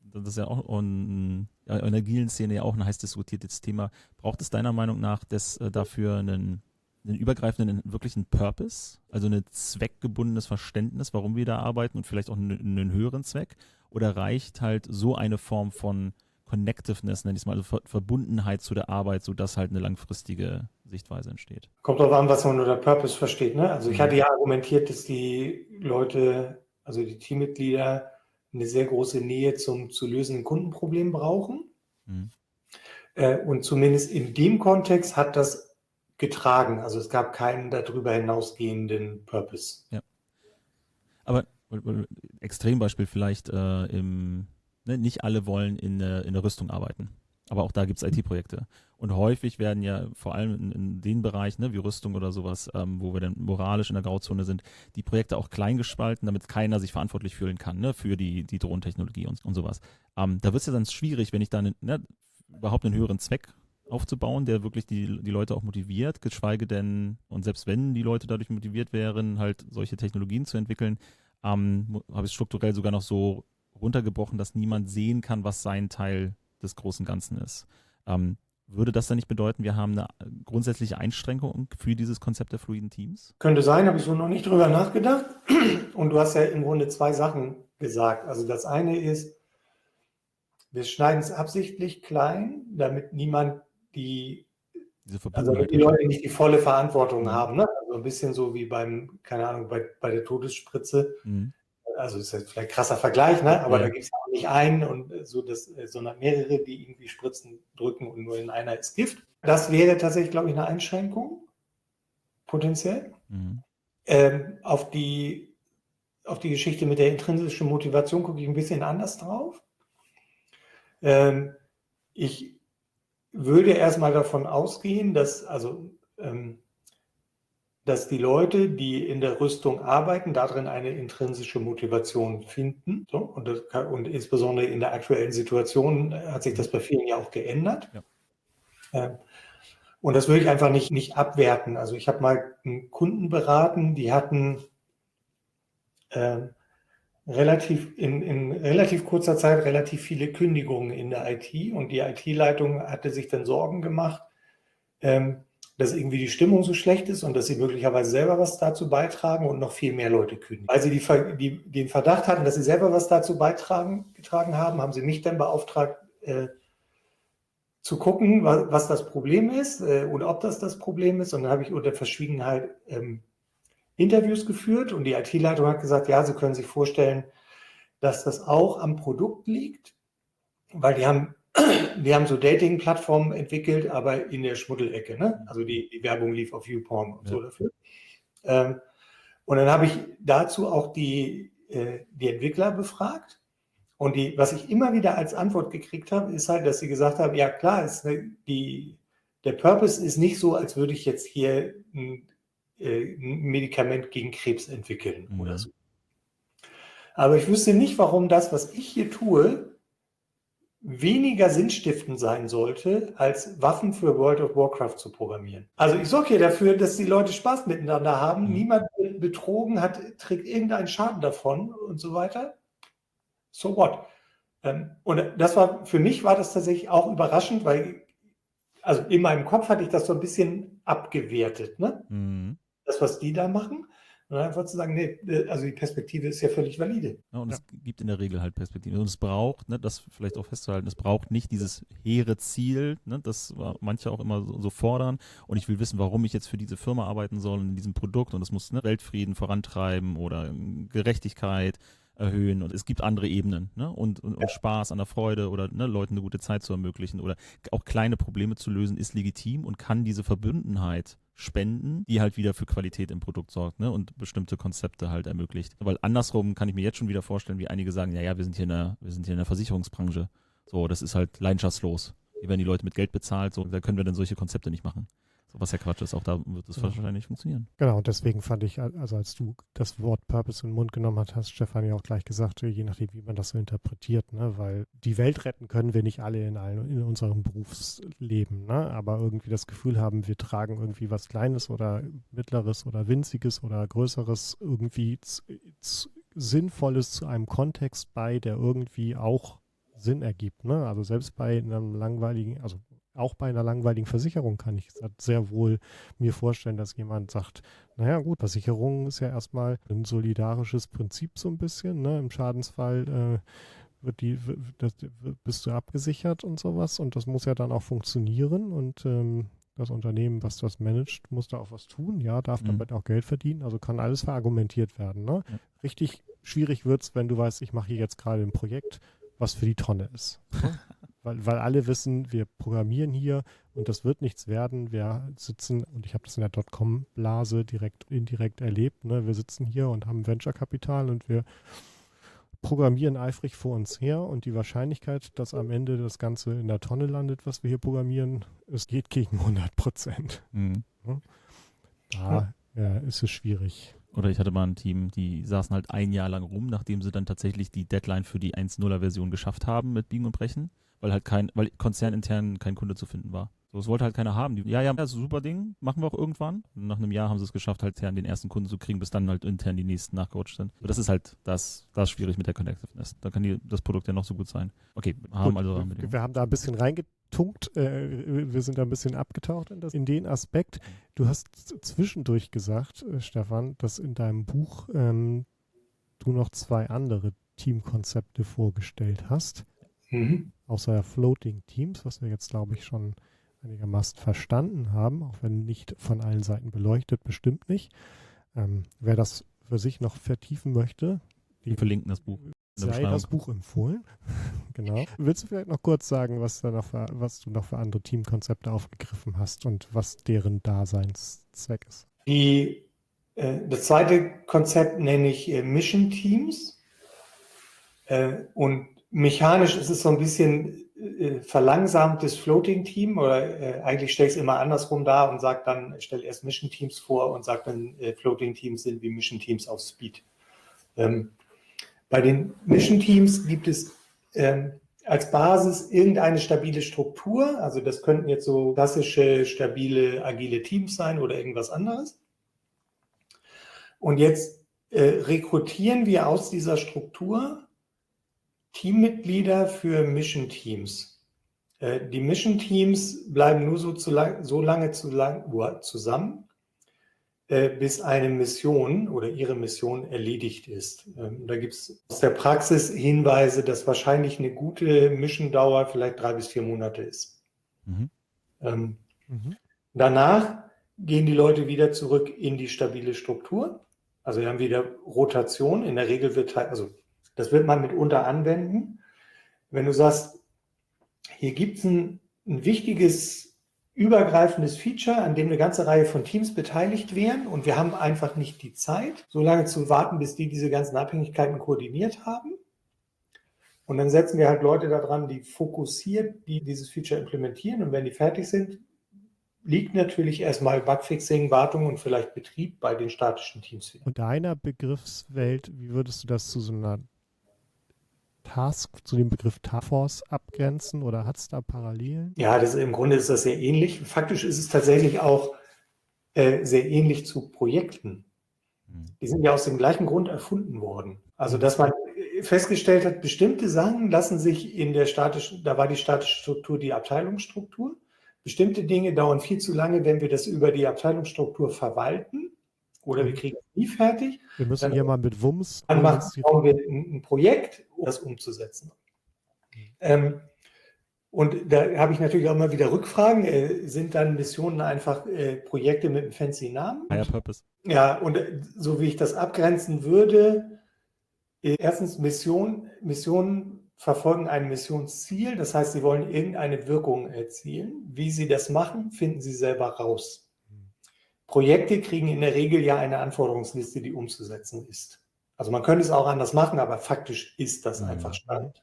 das ist ja auch in der agilen Szene ja auch ein heiß diskutiertes Thema, braucht es deiner Meinung nach dafür einen übergreifenden, wirklichen Purpose, also ein zweckgebundenes Verständnis, warum wir da arbeiten, und vielleicht auch einen höheren Zweck? Oder reicht halt so eine Form von Connectiveness, nenne ich es mal, also Verbundenheit zu der Arbeit, sodass halt eine langfristige Sichtweise entsteht? Kommt darauf an, was man unter Purpose versteht, ne? Also ich hatte ja argumentiert, dass die Leute, also die Teammitglieder, eine sehr große Nähe zu lösenden Kundenproblemen brauchen. Und zumindest in dem Kontext hat das getragen. Also es gab keinen darüber hinausgehenden Purpose. Ja. Aber Extrembeispiel vielleicht nicht alle wollen in der Rüstung arbeiten. Aber auch da gibt es IT-Projekte. Und häufig werden ja vor allem in den Bereichen, ne, wie Rüstung oder sowas, wo wir dann moralisch in der Grauzone sind, die Projekte auch klein gespalten, damit keiner sich verantwortlich fühlen kann, ne, für die Drohnentechnologie und sowas. Da wird es ja dann schwierig, wenn ich dann überhaupt einen höheren Zweck aufzubauen, der wirklich die Leute auch motiviert, geschweige denn, und selbst wenn die Leute dadurch motiviert wären, halt solche Technologien zu entwickeln, habe ich es strukturell sogar noch so runtergebrochen, dass niemand sehen kann, was sein Teil des großen Ganzen ist. Würde das dann nicht bedeuten, wir haben eine grundsätzliche Einschränkung für dieses Konzept der fluiden Teams? Könnte sein, habe ich so noch nicht drüber nachgedacht. Und du hast ja im Grunde 2 Sachen gesagt. Also das eine ist, wir schneiden es absichtlich klein, damit niemand die Leute nicht die volle Verantwortung haben. Ne? Also ein bisschen so wie keine Ahnung, bei der Todesspritze. Also das ist jetzt vielleicht ein krasser Vergleich, ne? Aber da gibt es auch nicht einen und sondern mehrere, die irgendwie Spritzen drücken, und nur in einer ist Gift. Das wäre tatsächlich, glaube ich, eine Einschränkung, potenziell. Auf die Geschichte mit der intrinsischen Motivation gucke ich ein bisschen anders drauf. Ich würde erstmal davon ausgehen, dass die Leute, die in der Rüstung arbeiten, darin eine intrinsische Motivation finden. So, und insbesondere in der aktuellen Situation hat sich das bei vielen ja auch geändert. Ja. Und das würde ich einfach nicht abwerten. Also ich habe mal einen Kunden beraten, die hatten in relativ kurzer Zeit relativ viele Kündigungen in der IT, und die IT-Leitung hatte sich dann Sorgen gemacht, dass irgendwie die Stimmung so schlecht ist und dass sie möglicherweise selber was dazu beitragen und noch viel mehr Leute kündigen. Weil sie den Verdacht hatten, dass sie selber was dazu getragen haben, haben sie mich dann beauftragt, zu gucken, was das Problem ist oder ob das Problem ist. Und dann habe ich unter Verschwiegenheit Interviews geführt, und die IT-Leitung hat gesagt, ja, sie können sich vorstellen, dass das auch am Produkt liegt, weil die haben so Dating-Plattformen entwickelt, aber in der Schmuddelecke. Ne? Also die Werbung lief auf YouPorn und so dafür. Und dann habe ich dazu auch die Entwickler befragt. Und was ich immer wieder als Antwort gekriegt habe, ist halt, dass sie gesagt haben, ja klar, der Purpose ist nicht so, als würde ich jetzt hier ein Medikament gegen Krebs entwickeln oder so. Aber ich wüsste nicht, warum das, was ich hier tue, weniger sinnstiftend sein sollte, als Waffen für World of Warcraft zu programmieren. Also ich sorge hier dafür, dass die Leute Spaß miteinander haben, niemand wird betrogen, trägt irgendeinen Schaden davon und so weiter. So what? Und für mich war das tatsächlich auch überraschend, weil also in meinem Kopf hatte ich das so ein bisschen abgewertet, ne? Mhm. Das, was die da machen. Und dann einfach zu sagen, nee, also die Perspektive ist ja völlig valide. Ja, und es gibt in der Regel halt Perspektiven. Und es braucht, ne, das vielleicht auch festzuhalten, es braucht nicht dieses hehre Ziel, ne, das manche auch immer so fordern. Und ich will wissen, warum ich jetzt für diese Firma arbeiten soll in diesem Produkt. Und es muss, ne, Weltfrieden vorantreiben oder Gerechtigkeit erhöhen. Und es gibt andere Ebenen, ne, und Spaß an der Freude oder, ne, Leuten eine gute Zeit zu ermöglichen oder auch kleine Probleme zu lösen, ist legitim und kann diese Verbundenheit spenden, die halt wieder für Qualität im Produkt sorgt, ne, und bestimmte Konzepte halt ermöglicht. Weil andersrum kann ich mir jetzt schon wieder vorstellen, wie einige sagen, ja, wir sind hier in der Versicherungsbranche. So, das ist halt leidenschaftslos. Hier werden die Leute mit Geld bezahlt, so, da können wir dann solche Konzepte nicht machen. So, was ja Quatsch ist, auch da wird es wahrscheinlich funktionieren. Genau, und deswegen fand ich, also als du das Wort Purpose in den Mund genommen hast Stefan ja auch gleich gesagt, je nachdem, wie man das so interpretiert, ne? Weil die Welt retten können wir nicht alle in unserem Berufsleben, ne? Aber irgendwie das Gefühl haben, wir tragen irgendwie was Kleines oder Mittleres oder Winziges oder Größeres irgendwie Sinnvolles zu einem Kontext bei, der irgendwie auch Sinn ergibt, ne? Also selbst bei einem langweiligen, also auch bei einer langweiligen Versicherung kann ich sehr wohl mir vorstellen, dass jemand sagt, naja gut, Versicherung ist ja erstmal ein solidarisches Prinzip so ein bisschen, ne? Im Schadensfall bist du abgesichert und sowas und das muss ja dann auch funktionieren und das Unternehmen, was das managt, muss da auch was tun, ja, darf damit auch Geld verdienen, also kann alles verargumentiert werden, ne? Ja. Richtig schwierig wird es, wenn du weißt, ich mache hier jetzt gerade ein Projekt, was für die Tonne ist. Ne? Weil alle wissen, wir programmieren hier und das wird nichts werden. Wir sitzen, und ich habe das in der Dotcom-Blase indirekt erlebt, ne? Wir sitzen hier und haben Venture-Kapital und wir programmieren eifrig vor uns her und die Wahrscheinlichkeit, dass am Ende das Ganze in der Tonne landet, was wir hier programmieren, es geht gegen 100%. Mhm. Da ist es schwierig. Oder ich hatte mal ein Team, die saßen halt ein Jahr lang rum, nachdem sie dann tatsächlich die Deadline für die 1.0er-Version geschafft haben mit Biegen und Brechen, weil konzernintern kein Kunde zu finden war. So, es wollte halt keiner haben. Ja, das ist ein super Ding, machen wir auch irgendwann. Und nach einem Jahr haben sie es geschafft, halt den ersten Kunden zu kriegen, bis dann halt intern die nächsten nachgerutscht sind. Aber das ist halt das ist schwierig mit der Connectiveness. Da kann das Produkt ja noch so gut sein. Okay, wir haben da ein bisschen reingetunkt, wir sind da ein bisschen abgetaucht in den Aspekt. Du hast zwischendurch gesagt, Stefan, dass in deinem Buch du noch 2 andere Teamkonzepte vorgestellt hast. Außer Floating Teams, was wir jetzt, glaube ich, schon einigermaßen verstanden haben, auch wenn nicht von allen Seiten beleuchtet, bestimmt nicht. Wer das für sich noch vertiefen möchte, wir verlinken das Buch. Sei das Buch empfohlen. Genau. Willst du vielleicht noch kurz sagen, was du noch für andere Teamkonzepte aufgegriffen hast und was deren Daseinszweck ist? Das zweite Konzept nenne ich Mission Teams. Und mechanisch ist es so ein bisschen verlangsamtes Floating Team oder eigentlich stelle ich es immer andersrum dar und stelle erst Mission Teams vor und sage dann, Floating Teams sind wie Mission Teams auf Speed. Bei den Mission Teams gibt es als Basis irgendeine stabile Struktur, also das könnten jetzt so klassische, stabile, agile Teams sein oder irgendwas anderes. Und jetzt rekrutieren wir aus dieser Struktur Teammitglieder für Mission Teams. Die Mission Teams bleiben nur so lange zusammen, bis eine Mission oder ihre Mission erledigt ist. Da gibt es aus der Praxis Hinweise, dass wahrscheinlich eine gute Mission-Dauer vielleicht 3 bis 4 Monate ist. Danach gehen die Leute wieder zurück in die stabile Struktur. Also wir haben wieder Rotation. In der Regel das wird man mitunter anwenden. Wenn du sagst, hier gibt es ein wichtiges, übergreifendes Feature, an dem eine ganze Reihe von Teams beteiligt wären und wir haben einfach nicht die Zeit, so lange zu warten, bis die diese ganzen Abhängigkeiten koordiniert haben. Und dann setzen wir halt Leute daran, die fokussiert, die dieses Feature implementieren und wenn die fertig sind, liegt natürlich erstmal Bugfixing, Wartung und vielleicht Betrieb bei den statischen Teams. Und deiner Begriffswelt, wie würdest du das zu so einer zu dem Begriff Taskforce abgrenzen oder hat es da Parallelen? Ja, im Grunde ist das sehr ähnlich. Faktisch ist es tatsächlich auch sehr ähnlich zu Projekten. Die sind ja aus dem gleichen Grund erfunden worden. Also, dass man festgestellt hat, bestimmte Sachen lassen sich da war die statische Struktur die Abteilungsstruktur. Bestimmte Dinge dauern viel zu lange, wenn wir das über die Abteilungsstruktur verwalten oder wir kriegen es nie fertig. Wir müssen hier mal mit Wumms. Dann brauchen wir ein Projekt, um das umzusetzen. Und da habe ich natürlich auch immer wieder Rückfragen. Sind dann Missionen einfach Projekte mit einem fancy Namen? Higher Purpose. Ja, und so wie ich das abgrenzen würde, erstens Missionen verfolgen ein Missionsziel, das heißt, sie wollen irgendeine Wirkung erzielen. Wie sie das machen, finden sie selber raus. Projekte kriegen in der Regel ja eine Anforderungsliste, die umzusetzen ist. Also man könnte es auch anders machen, aber faktisch ist das einfach Stand.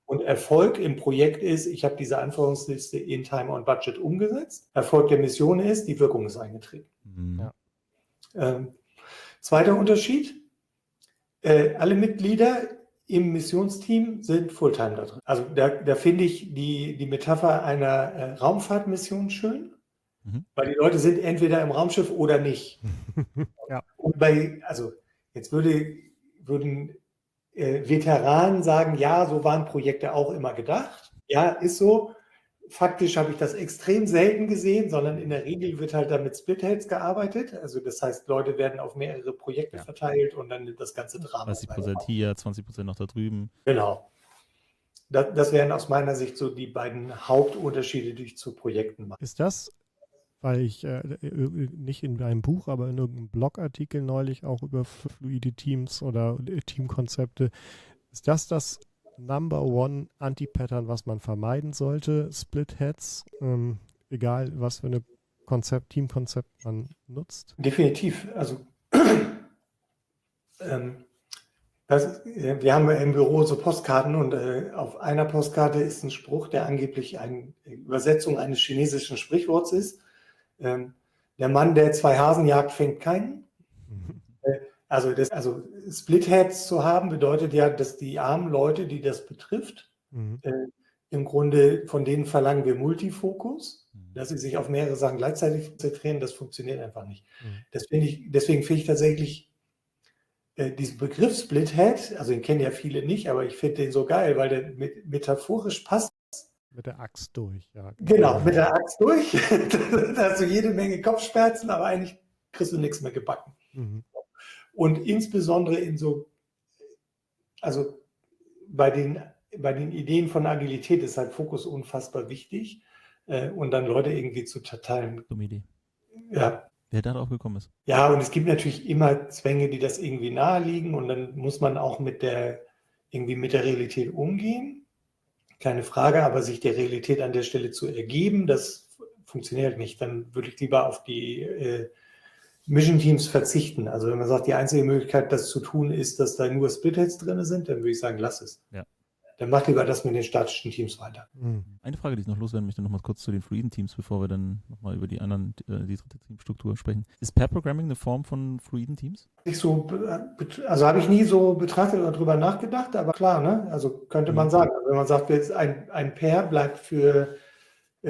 Und Erfolg im Projekt ist, ich habe diese Anforderungsliste in Time und Budget umgesetzt. Erfolg der Mission ist, die Wirkung ist eingetreten. Ja. Zweiter Unterschied, alle Mitglieder im Missionsteam sind Fulltime da drin. Also da finde ich die Metapher einer Raumfahrtmission schön, weil die Leute sind entweder im Raumschiff oder nicht. Ja. Und jetzt würden Veteranen sagen, ja, so waren Projekte auch immer gedacht. Ja, ist so. Faktisch habe ich das extrem selten gesehen, sondern in der Regel wird halt da mit Splitheads gearbeitet. Also das heißt, Leute werden auf mehrere Projekte verteilt und dann nimmt das ganze Drama. 30% hier, 20% noch da drüben. Genau. Das wären aus meiner Sicht so die beiden Hauptunterschiede, die ich zu Projekten mache. Ist das, weil ich nicht in einem Buch, aber in irgendeinem Blogartikel neulich auch über fluide Teams oder Teamkonzepte, ist das Number One Anti-Pattern, was man vermeiden sollte? Split-Heads, egal was für eine Teamkonzept man nutzt? Definitiv. Also wir haben im Büro so Postkarten und auf einer Postkarte ist ein Spruch, der angeblich eine Übersetzung eines chinesischen Sprichworts ist. Der Mann, der 2 Hasen jagt, fängt keinen. Also Split-Heads zu haben, bedeutet ja, dass die armen Leute, die das betrifft, im Grunde von denen verlangen wir Multifokus, dass sie sich auf mehrere Sachen gleichzeitig konzentrieren. Das funktioniert einfach nicht. Deswegen finde ich tatsächlich diesen Begriff Split-Head, also den kennen ja viele nicht, aber ich finde den so geil, weil der metaphorisch passt. Mit der Axt durch, ja. Genau, mit der Axt durch. Da hast du jede Menge Kopfschmerzen, aber eigentlich kriegst du nichts mehr gebacken. Und insbesondere bei den Ideen von Agilität ist halt Fokus unfassbar wichtig und dann Leute irgendwie zu teilen. Dumme Idee. Ja. Wer darauf gekommen ist. Ja, und es gibt natürlich immer Zwänge, die das irgendwie naheliegen und dann muss man auch mit der Realität umgehen. Keine Frage, aber sich der Realität an der Stelle zu ergeben, das funktioniert nicht. Dann würde ich lieber auf die Mission Teams verzichten. Also wenn man sagt, die einzige Möglichkeit, das zu tun, ist, dass da nur Splitheads drin sind, dann würde ich sagen, lass es. Ja. Dann mach lieber das mit den statischen Teams weiter. Eine Frage, die ich noch loswerden möchte, nochmal kurz zu den fluiden Teams, bevor wir dann nochmal über die dritte Teamstruktur sprechen. Ist Pair Programming eine Form von fluiden Teams? Also habe ich nie so betrachtet oder drüber nachgedacht, aber klar, ne? Also könnte man sagen. Also wenn man sagt, ein Pair bleibt für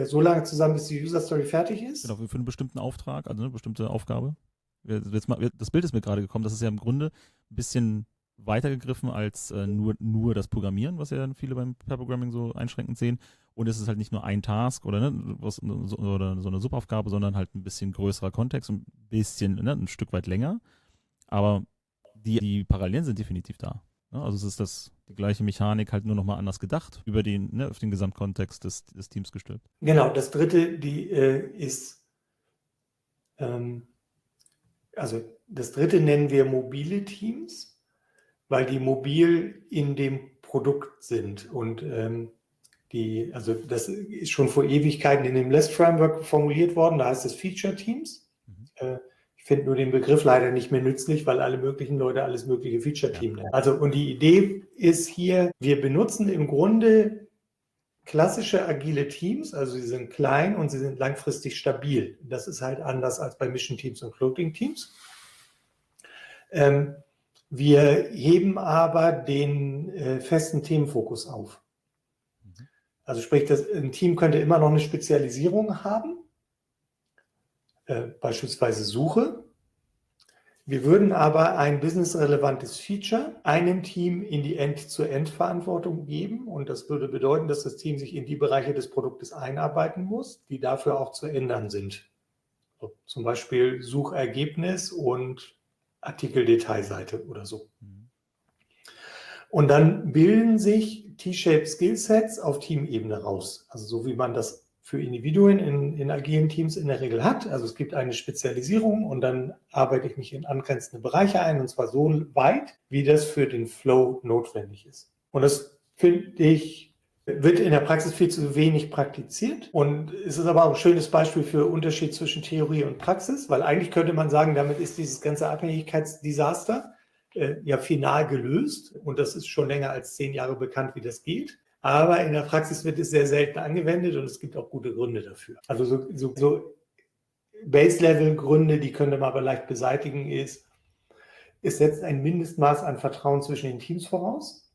so lange zusammen, bis die User Story fertig ist. Genau, für einen bestimmten Auftrag, also eine bestimmte Aufgabe. Das Bild ist mir gerade gekommen, das ist ja im Grunde ein bisschen weitergegriffen als nur das Programmieren, was ja viele beim Pair-Programming so einschränkend sehen. Und es ist halt nicht nur ein Task oder oder so eine Subaufgabe, sondern halt ein bisschen größerer Kontext und ein bisschen, ein Stück weit länger. Aber die Parallelen sind definitiv da. Also es ist die gleiche Mechanik, halt nur nochmal anders gedacht, auf den Gesamtkontext des Teams gestülpt. Genau, das dritte, ist das dritte nennen wir mobile Teams, weil die mobil in dem Produkt sind. Und das ist schon vor Ewigkeiten in dem LEST-Framework formuliert worden, da heißt es Feature-Teams. Ich finde nur den Begriff leider nicht mehr nützlich, weil alle möglichen Leute alles mögliche Feature-Team nennen. Also, und die Idee ist hier, wir benutzen im Grunde klassische agile Teams, also sie sind klein und sie sind langfristig stabil. Das ist halt anders als bei Mission Teams und Floating Teams. Wir heben aber den festen Themenfokus auf. Also sprich, ein Team könnte immer noch eine Spezialisierung haben, beispielsweise Suche. Wir würden aber ein businessrelevantes Feature einem Team in die End-zu-End-Verantwortung geben. Und das würde bedeuten, dass das Team sich in die Bereiche des Produktes einarbeiten muss, die dafür auch zu ändern sind. So, zum Beispiel Suchergebnis und Artikeldetailseite oder so. Und dann bilden sich T-Shaped Skillsets auf Teamebene raus. Also so wie man das für Individuen in agilen Teams in der Regel hat. Also es gibt eine Spezialisierung und dann arbeite ich mich in angrenzende Bereiche ein, und zwar so weit, wie das für den Flow notwendig ist. Und das, finde ich, wird in der Praxis viel zu wenig praktiziert. Und es ist aber auch ein schönes Beispiel für Unterschied zwischen Theorie und Praxis, weil eigentlich könnte man sagen, damit ist dieses ganze Abhängigkeitsdesaster ja final gelöst. Und das ist schon länger als 10 Jahre bekannt, wie das geht. Aber in der Praxis wird es sehr selten angewendet und es gibt auch gute Gründe dafür. Also so Base-Level-Gründe, die könnte man aber leicht beseitigen, ist, es setzt ein Mindestmaß an Vertrauen zwischen den Teams voraus.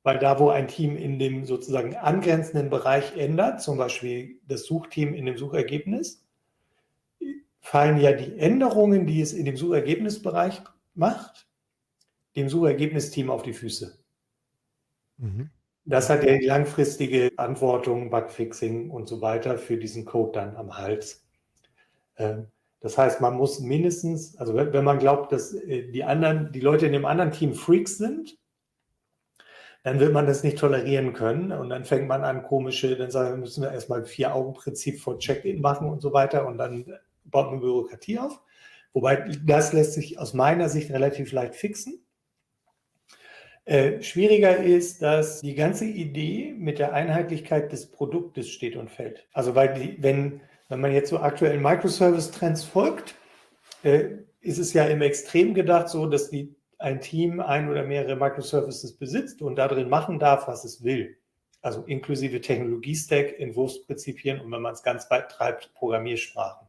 Weil da, wo ein Team in dem sozusagen angrenzenden Bereich ändert, zum Beispiel das Suchteam in dem Suchergebnis, fallen ja die Änderungen, die es in dem Suchergebnisbereich macht, dem Suchergebnisteam auf die Füße. Das hat ja die langfristige Verantwortung, Bugfixing und so weiter für diesen Code dann am Hals. Das heißt, man muss mindestens, also wenn man glaubt, dass die Leute in dem anderen Team Freaks sind, dann wird man das nicht tolerieren können und dann fängt man an dann müssen wir erstmal 4-Augen-Prinzip von Check-in machen und so weiter und dann baut man Bürokratie auf. Wobei das lässt sich aus meiner Sicht relativ leicht fixen. Schwieriger ist, dass die ganze Idee mit der Einheitlichkeit des Produktes steht und fällt. Also weil wenn man jetzt so aktuellen Microservice-Trends folgt, ist es ja im Extrem gedacht so, dass ein Team ein oder mehrere Microservices besitzt und darin machen darf, was es will. Also inklusive Technologie-Stack, Entwurfsprinzipien und wenn man es ganz weit treibt, Programmiersprachen.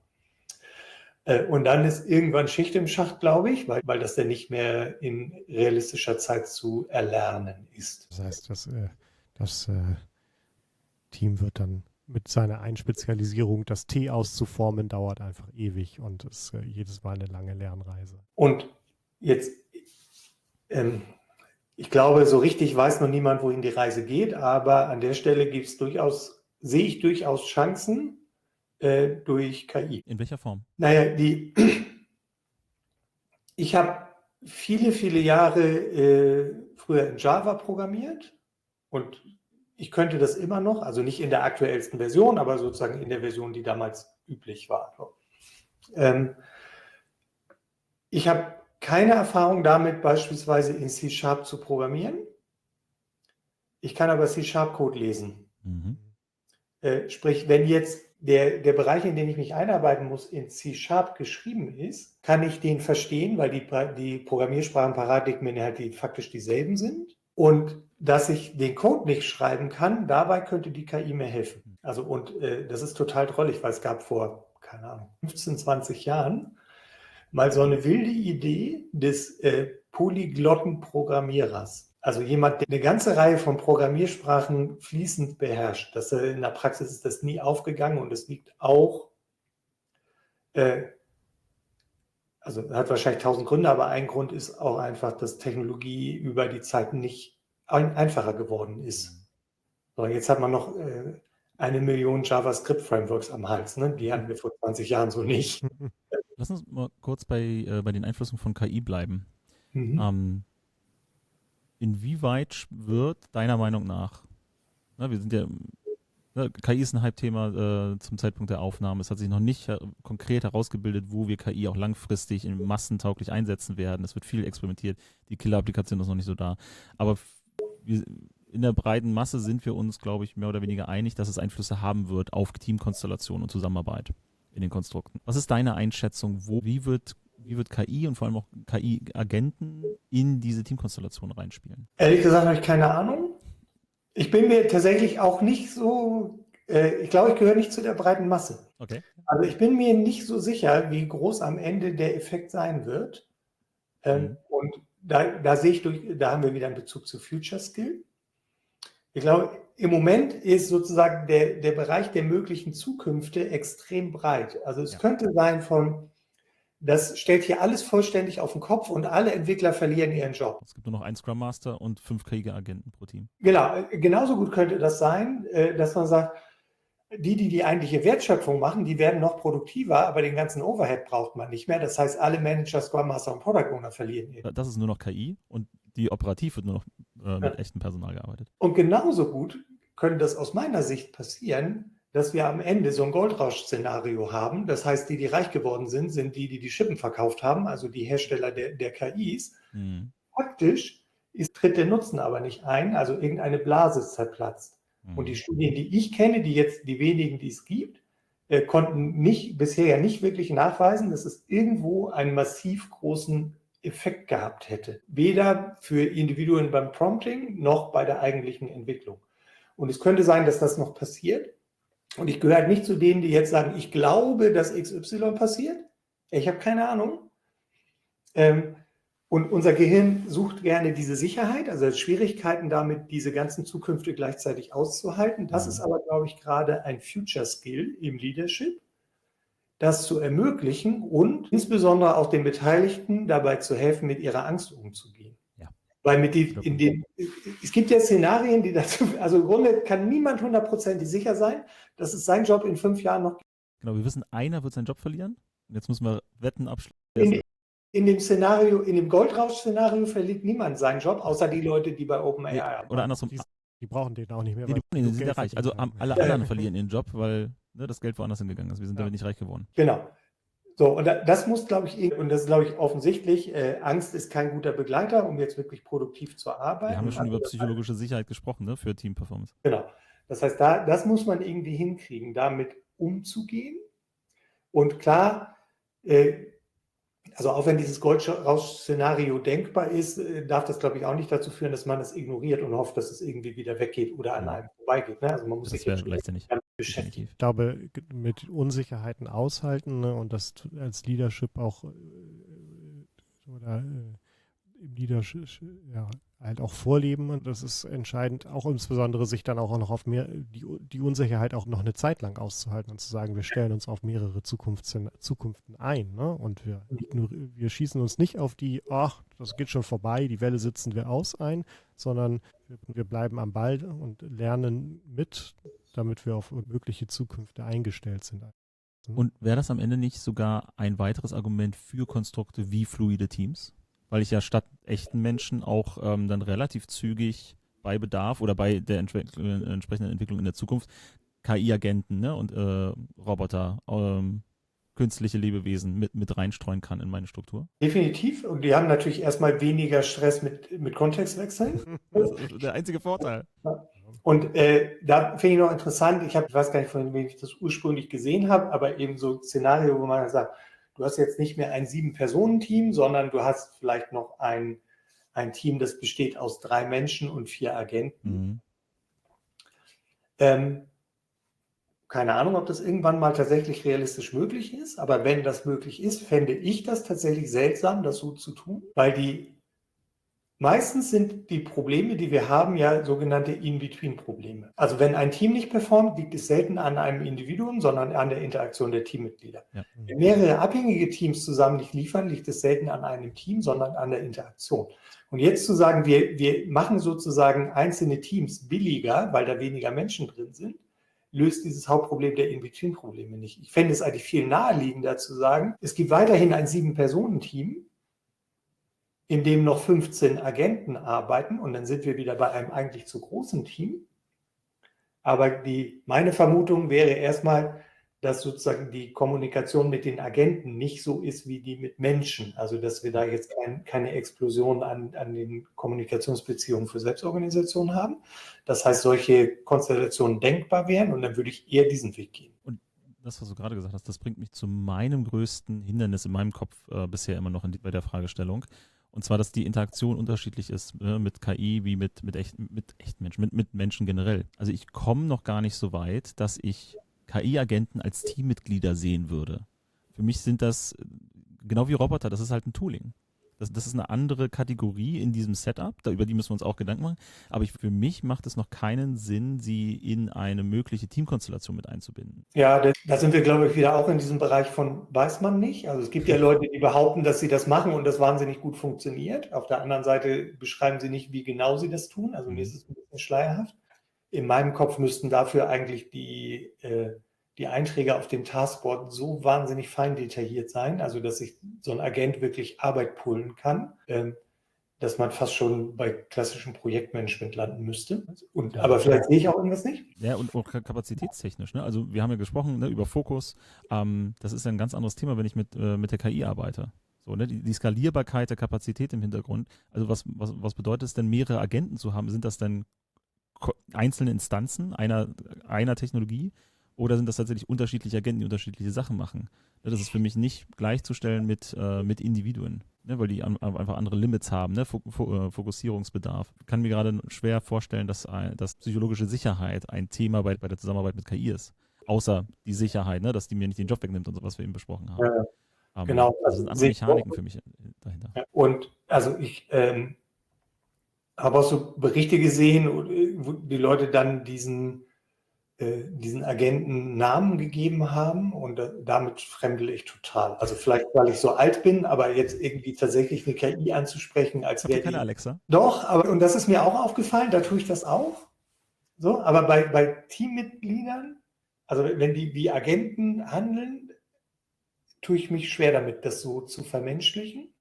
Und dann ist irgendwann Schicht im Schacht, glaube ich, weil das dann nicht mehr in realistischer Zeit zu erlernen ist. Das heißt, das Team wird dann mit seiner Einspezialisierung, das T auszuformen, dauert einfach ewig und ist jedes Mal eine lange Lernreise. Und jetzt, ich glaube, so richtig weiß noch niemand, wohin die Reise geht, aber an der Stelle sehe ich durchaus Chancen, durch KI. In welcher Form? Naja, ich habe viele, viele Jahre früher in Java programmiert und ich könnte das immer noch, also nicht in der aktuellsten Version, aber sozusagen in der Version, die damals üblich war. Ich habe keine Erfahrung damit, beispielsweise in C# zu programmieren. Ich kann aber C#-Code lesen. Sprich, wenn jetzt der Bereich, in den ich mich einarbeiten muss, in C# geschrieben ist, kann ich den verstehen, weil die Programmiersprachenparadigmen halt faktisch dieselben sind. Und dass ich den Code nicht schreiben kann, dabei könnte die KI mir helfen. Also das ist total drollig, weil es gab vor, keine Ahnung, 15, 20 Jahren mal so eine wilde Idee des polyglotten Programmierers. Also jemand, der eine ganze Reihe von Programmiersprachen fließend beherrscht. In der Praxis ist das nie aufgegangen und es liegt auch, also hat wahrscheinlich 1000 Gründe, aber ein Grund ist auch einfach, dass Technologie über die Zeit nicht einfacher geworden ist. So, jetzt hat man noch 1 Million JavaScript-Frameworks am Hals. Ne? Die hatten wir vor 20 Jahren so nicht. Lass uns mal kurz bei den Einflüssen von KI bleiben. Inwieweit wird deiner Meinung nach, wir sind ja, KI ist ein Hype-Thema zum Zeitpunkt der Aufnahme. Es hat sich noch nicht konkret herausgebildet, wo wir KI auch langfristig massentauglich einsetzen werden. Es wird viel experimentiert. Die Killer-Applikation ist noch nicht so da. Aber in der breiten Masse sind wir uns, glaube ich, mehr oder weniger einig, dass es Einflüsse haben wird auf Teamkonstellation und Zusammenarbeit in den Konstrukten. Was ist deine Einschätzung? Wie wird KI und vor allem auch KI-Agenten in diese Teamkonstellation reinspielen? Ehrlich gesagt habe ich keine Ahnung. Ich bin mir tatsächlich auch nicht so, ich glaube, ich gehöre nicht zu der breiten Masse. Okay. Also ich bin mir nicht so sicher, wie groß am Ende der Effekt sein wird. Und da sehe ich da haben wir wieder einen Bezug zu Future Skill. Ich glaube, im Moment ist sozusagen der Bereich der möglichen Zukünfte extrem breit. Also es könnte sein das stellt hier alles vollständig auf den Kopf und alle Entwickler verlieren ihren Job. Es gibt nur noch einen Scrum Master und 5 Kriegeragenten pro Team. Genau, genauso gut könnte das sein, dass man sagt, die eigentliche Wertschöpfung machen, die werden noch produktiver, aber den ganzen Overhead braucht man nicht mehr. Das heißt, alle Manager, Scrum Master und Product Owner verlieren ihren Job. Das ist nur noch KI und die operativ wird nur noch mit echtem Personal gearbeitet. Und genauso gut könnte das aus meiner Sicht passieren, dass wir am Ende so ein Goldrausch-Szenario haben. Das heißt, die reich geworden sind die Chippen verkauft haben, also die Hersteller der KIs. Faktisch tritt der Nutzen aber nicht ein, also irgendeine Blase ist zerplatzt. Und die Studien, die ich kenne, die wenigen, die es gibt, konnten bisher ja nicht wirklich nachweisen, dass es irgendwo einen massiv großen Effekt gehabt hätte. Weder für Individuen beim Prompting noch bei der eigentlichen Entwicklung. Und es könnte sein, dass das noch passiert. Und ich gehöre halt nicht zu denen, die jetzt sagen, ich glaube, dass XY passiert. Ich habe keine Ahnung. Und unser Gehirn sucht gerne diese Sicherheit, also Schwierigkeiten damit, diese ganzen Zukünfte gleichzeitig auszuhalten. Das ist aber, glaube ich, gerade ein Future Skill im Leadership, das zu ermöglichen und insbesondere auch den Beteiligten dabei zu helfen, mit ihrer Angst umzugehen. Ja. Weil es gibt ja Szenarien, die dazu, also im Grunde kann niemand 100% sicher sein, dass es seinen Job in 5 Jahren noch gibt. Genau, wir wissen, einer wird seinen Job verlieren. Und jetzt müssen wir Wetten abschließen. In dem Goldrausch-Szenario verliert niemand seinen Job, außer die Leute, die bei OpenAI arbeiten. Oder andersrum. Die brauchen den auch nicht mehr. Die sind ja reich. Also alle anderen verlieren ihren Job, weil das Geld woanders hingegangen ist. Wir sind damit nicht reich geworden. Genau. So, und das muss, glaube ich, und das ist, glaube ich, offensichtlich, Angst ist kein guter Begleiter, um jetzt wirklich produktiv zu arbeiten. Wir haben ja schon über psychologische Sicherheit gesprochen, ne, für Team-Performance. Genau. Das heißt, das muss man irgendwie hinkriegen, damit umzugehen. Und klar, also auch wenn dieses Goldrausch-Szenario denkbar ist, darf das, glaube ich, auch nicht dazu führen, dass man es ignoriert und hofft, dass es irgendwie wieder weggeht oder an einem vorbeigeht. Ne? Also man muss sich damit beschäftigen. Ich glaube, mit Unsicherheiten aushalten, ne, und das als Leadership auch im Leadership halt auch vorleben, und das ist entscheidend, auch insbesondere sich dann auch noch auf die Unsicherheit auch noch eine Zeit lang auszuhalten und zu sagen, wir stellen uns auf mehrere Zukunften ein, ne? Und wir schießen uns nicht auf das geht schon vorbei, die Welle sitzen wir ein, sondern wir bleiben am Ball und lernen mit, damit wir auf mögliche Zukünfte eingestellt sind. Und wäre das am Ende nicht sogar ein weiteres Argument für Konstrukte wie fluide Teams? Weil ich ja statt echten Menschen auch dann relativ zügig bei Bedarf oder bei der entsprechenden Entwicklung in der Zukunft KI-Agenten, ne, und Roboter, künstliche Lebewesen mit reinstreuen kann in meine Struktur. Definitiv. Und die haben natürlich erstmal weniger Stress mit Kontextwechseln. Das ist der einzige Vorteil. Ja. Und da finde ich noch interessant, ich weiß gar nicht, von wem ich das ursprünglich gesehen habe, aber eben so ein Szenario, wo man sagt, du hast jetzt nicht mehr ein 7-Personen-Team, sondern du hast vielleicht noch ein Team, das besteht aus 3 Menschen und 4 Agenten. Keine Ahnung, ob das irgendwann mal tatsächlich realistisch möglich ist, aber wenn das möglich ist, fände ich das tatsächlich seltsam, das so zu tun, weil meistens sind die Probleme, die wir haben, ja sogenannte In-Between-Probleme. Also wenn ein Team nicht performt, liegt es selten an einem Individuum, sondern an der Interaktion der Teammitglieder. Ja. Wenn mehrere abhängige Teams zusammen nicht liefern, liegt es selten an einem Team, sondern an der Interaktion. Und jetzt zu sagen, wir machen sozusagen einzelne Teams billiger, weil da weniger Menschen drin sind, löst dieses Hauptproblem der In-Between-Probleme nicht. Ich fände es eigentlich viel naheliegender zu sagen, es gibt weiterhin ein 7-Personen-Team, in dem noch 15 Agenten arbeiten, und dann sind wir wieder bei einem eigentlich zu großen Team. Aber meine Vermutung wäre erstmal, dass sozusagen die Kommunikation mit den Agenten nicht so ist wie die mit Menschen. Also dass wir da jetzt keine Explosion an den Kommunikationsbeziehungen für Selbstorganisation haben. Das heißt, solche Konstellationen denkbar wären, und dann würde ich eher diesen Weg gehen. Und das, was du gerade gesagt hast, das bringt mich zu meinem größten Hindernis in meinem Kopf bisher immer noch bei der Fragestellung. Und zwar, dass die Interaktion unterschiedlich ist, mit KI wie mit echten Menschen, mit Menschen generell. Also ich komme noch gar nicht so weit, dass ich KI-Agenten als Teammitglieder sehen würde. Für mich sind das, genau wie Roboter, das ist halt ein Tooling. Das ist eine andere Kategorie in diesem Setup, über die müssen wir uns auch Gedanken machen. Aber für mich macht es noch keinen Sinn, sie in eine mögliche Teamkonstellation mit einzubinden. Ja, da sind wir, glaube ich, wieder auch in diesem Bereich von weiß man nicht. Also es gibt ja Leute, die behaupten, dass sie das machen und das wahnsinnig gut funktioniert. Auf der anderen Seite beschreiben sie nicht, wie genau sie das tun. Also mir ist es ein bisschen schleierhaft. In meinem Kopf müssten dafür eigentlich die Einträge auf dem Taskboard so wahnsinnig fein detailliert sein, also dass sich so ein Agent wirklich Arbeit pullen kann, dass man fast schon bei klassischem Projektmanagement landen müsste. Aber vielleicht sehe ich auch irgendwas nicht. Ja, und auch kapazitätstechnisch. Ne? Also wir haben ja gesprochen, ne, über Fokus. Das ist ja ein ganz anderes Thema, wenn ich mit der KI arbeite. So, ne? Die Skalierbarkeit der Kapazität im Hintergrund. Also was bedeutet es denn, mehrere Agenten zu haben? Sind das denn einzelne Instanzen einer Technologie? Oder sind das tatsächlich unterschiedliche Agenten, die unterschiedliche Sachen machen? Das ist für mich nicht gleichzustellen mit Individuen, ne? Weil die einfach andere Limits haben, ne? Fokussierungsbedarf. Ich kann mir gerade schwer vorstellen, dass psychologische Sicherheit ein Thema bei der Zusammenarbeit mit KI ist. Außer die Sicherheit, ne? Dass die mir nicht den Job wegnimmt und so, was wir eben besprochen haben. Ja, genau. Das sind andere Mechaniken für mich dahinter. Ja, und also ich habe auch so Berichte gesehen, wo die Leute dann diesen Agenten Namen gegeben haben und damit fremdele ich total. Also vielleicht, weil ich so alt bin, aber jetzt irgendwie tatsächlich eine KI anzusprechen, als Habt ihr wäre keine die... Alexa? Doch, und das ist mir auch aufgefallen, da tue ich das auch. So, aber bei Teammitgliedern, also wenn die wie Agenten handeln, tue ich mich schwer damit, das so zu vermenschlichen.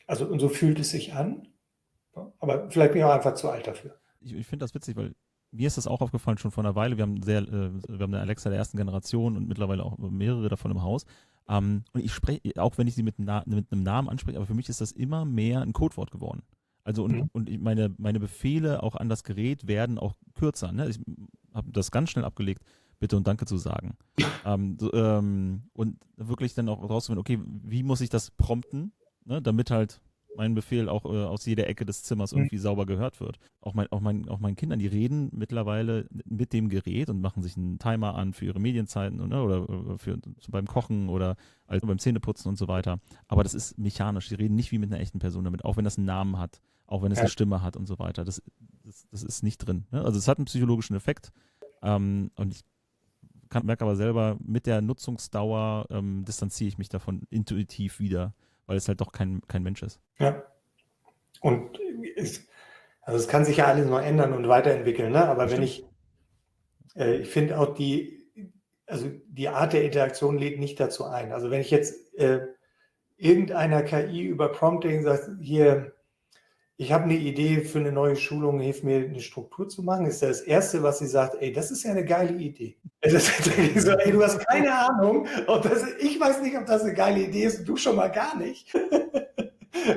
Also, und so fühlt es sich an. Aber vielleicht bin ich auch einfach zu alt dafür. Ich finde das witzig, weil mir ist das auch aufgefallen schon vor einer Weile. Wir haben eine Alexa der ersten Generation und mittlerweile auch mehrere davon im Haus. Und ich spreche, auch wenn ich sie mit einem Namen anspreche, aber für mich ist das immer mehr ein Codewort geworden. Also meine Befehle auch an das Gerät werden auch kürzer. Ne? Ich habe das ganz schnell abgelegt, bitte und danke zu sagen. Und wirklich dann auch rauszufinden, okay, wie muss ich das prompten, ne? Damit halt mein Befehl auch aus jeder Ecke des Zimmers irgendwie sauber gehört wird. Auch meinen Kindern, die reden mittlerweile mit dem Gerät und machen sich einen Timer an für ihre Medienzeiten, ne, oder beim Kochen oder also beim Zähneputzen und so weiter. Aber das ist mechanisch. Die reden nicht wie mit einer echten Person damit, auch wenn das einen Namen hat, auch wenn es eine Stimme hat und so weiter. Das ist nicht drin. Ne? Also es hat einen psychologischen Effekt. Und ich merke aber selber, mit der Nutzungsdauer distanziere ich mich davon intuitiv wieder, weil es halt doch kein Mensch ist. Ja. Und es kann sich ja alles noch ändern und weiterentwickeln, ne? Aber wenn ich finde auch die Art der Interaktion lädt nicht dazu ein. Also wenn ich jetzt irgendeiner KI über Prompting sagt, hier, ich habe eine Idee für eine neue Schulung, hilf mir eine Struktur zu machen, ist das Erste, was sie sagt, ey, das ist ja eine geile Idee. Das ist so, ey, du hast keine Ahnung, ich weiß nicht, ob das eine geile Idee ist, du schon mal gar nicht.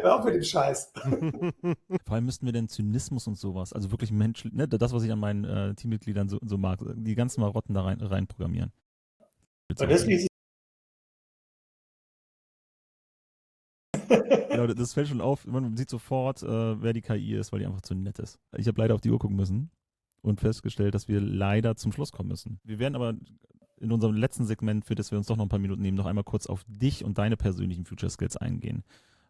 Hör auf mit dem Scheiß. Vor allem müssten wir den Zynismus und sowas, also wirklich menschlich, ne, das, was ich an meinen Teammitgliedern so mag, die ganzen Marotten da rein programmieren. Das ließ Genau, das fällt schon auf. Man sieht sofort, wer die KI ist, weil die einfach zu nett ist. Ich habe leider auf die Uhr gucken müssen und festgestellt, dass wir leider zum Schluss kommen müssen. Wir werden aber in unserem letzten Segment, für das wir uns doch noch ein paar Minuten nehmen, noch einmal kurz auf dich und deine persönlichen Future Skills eingehen.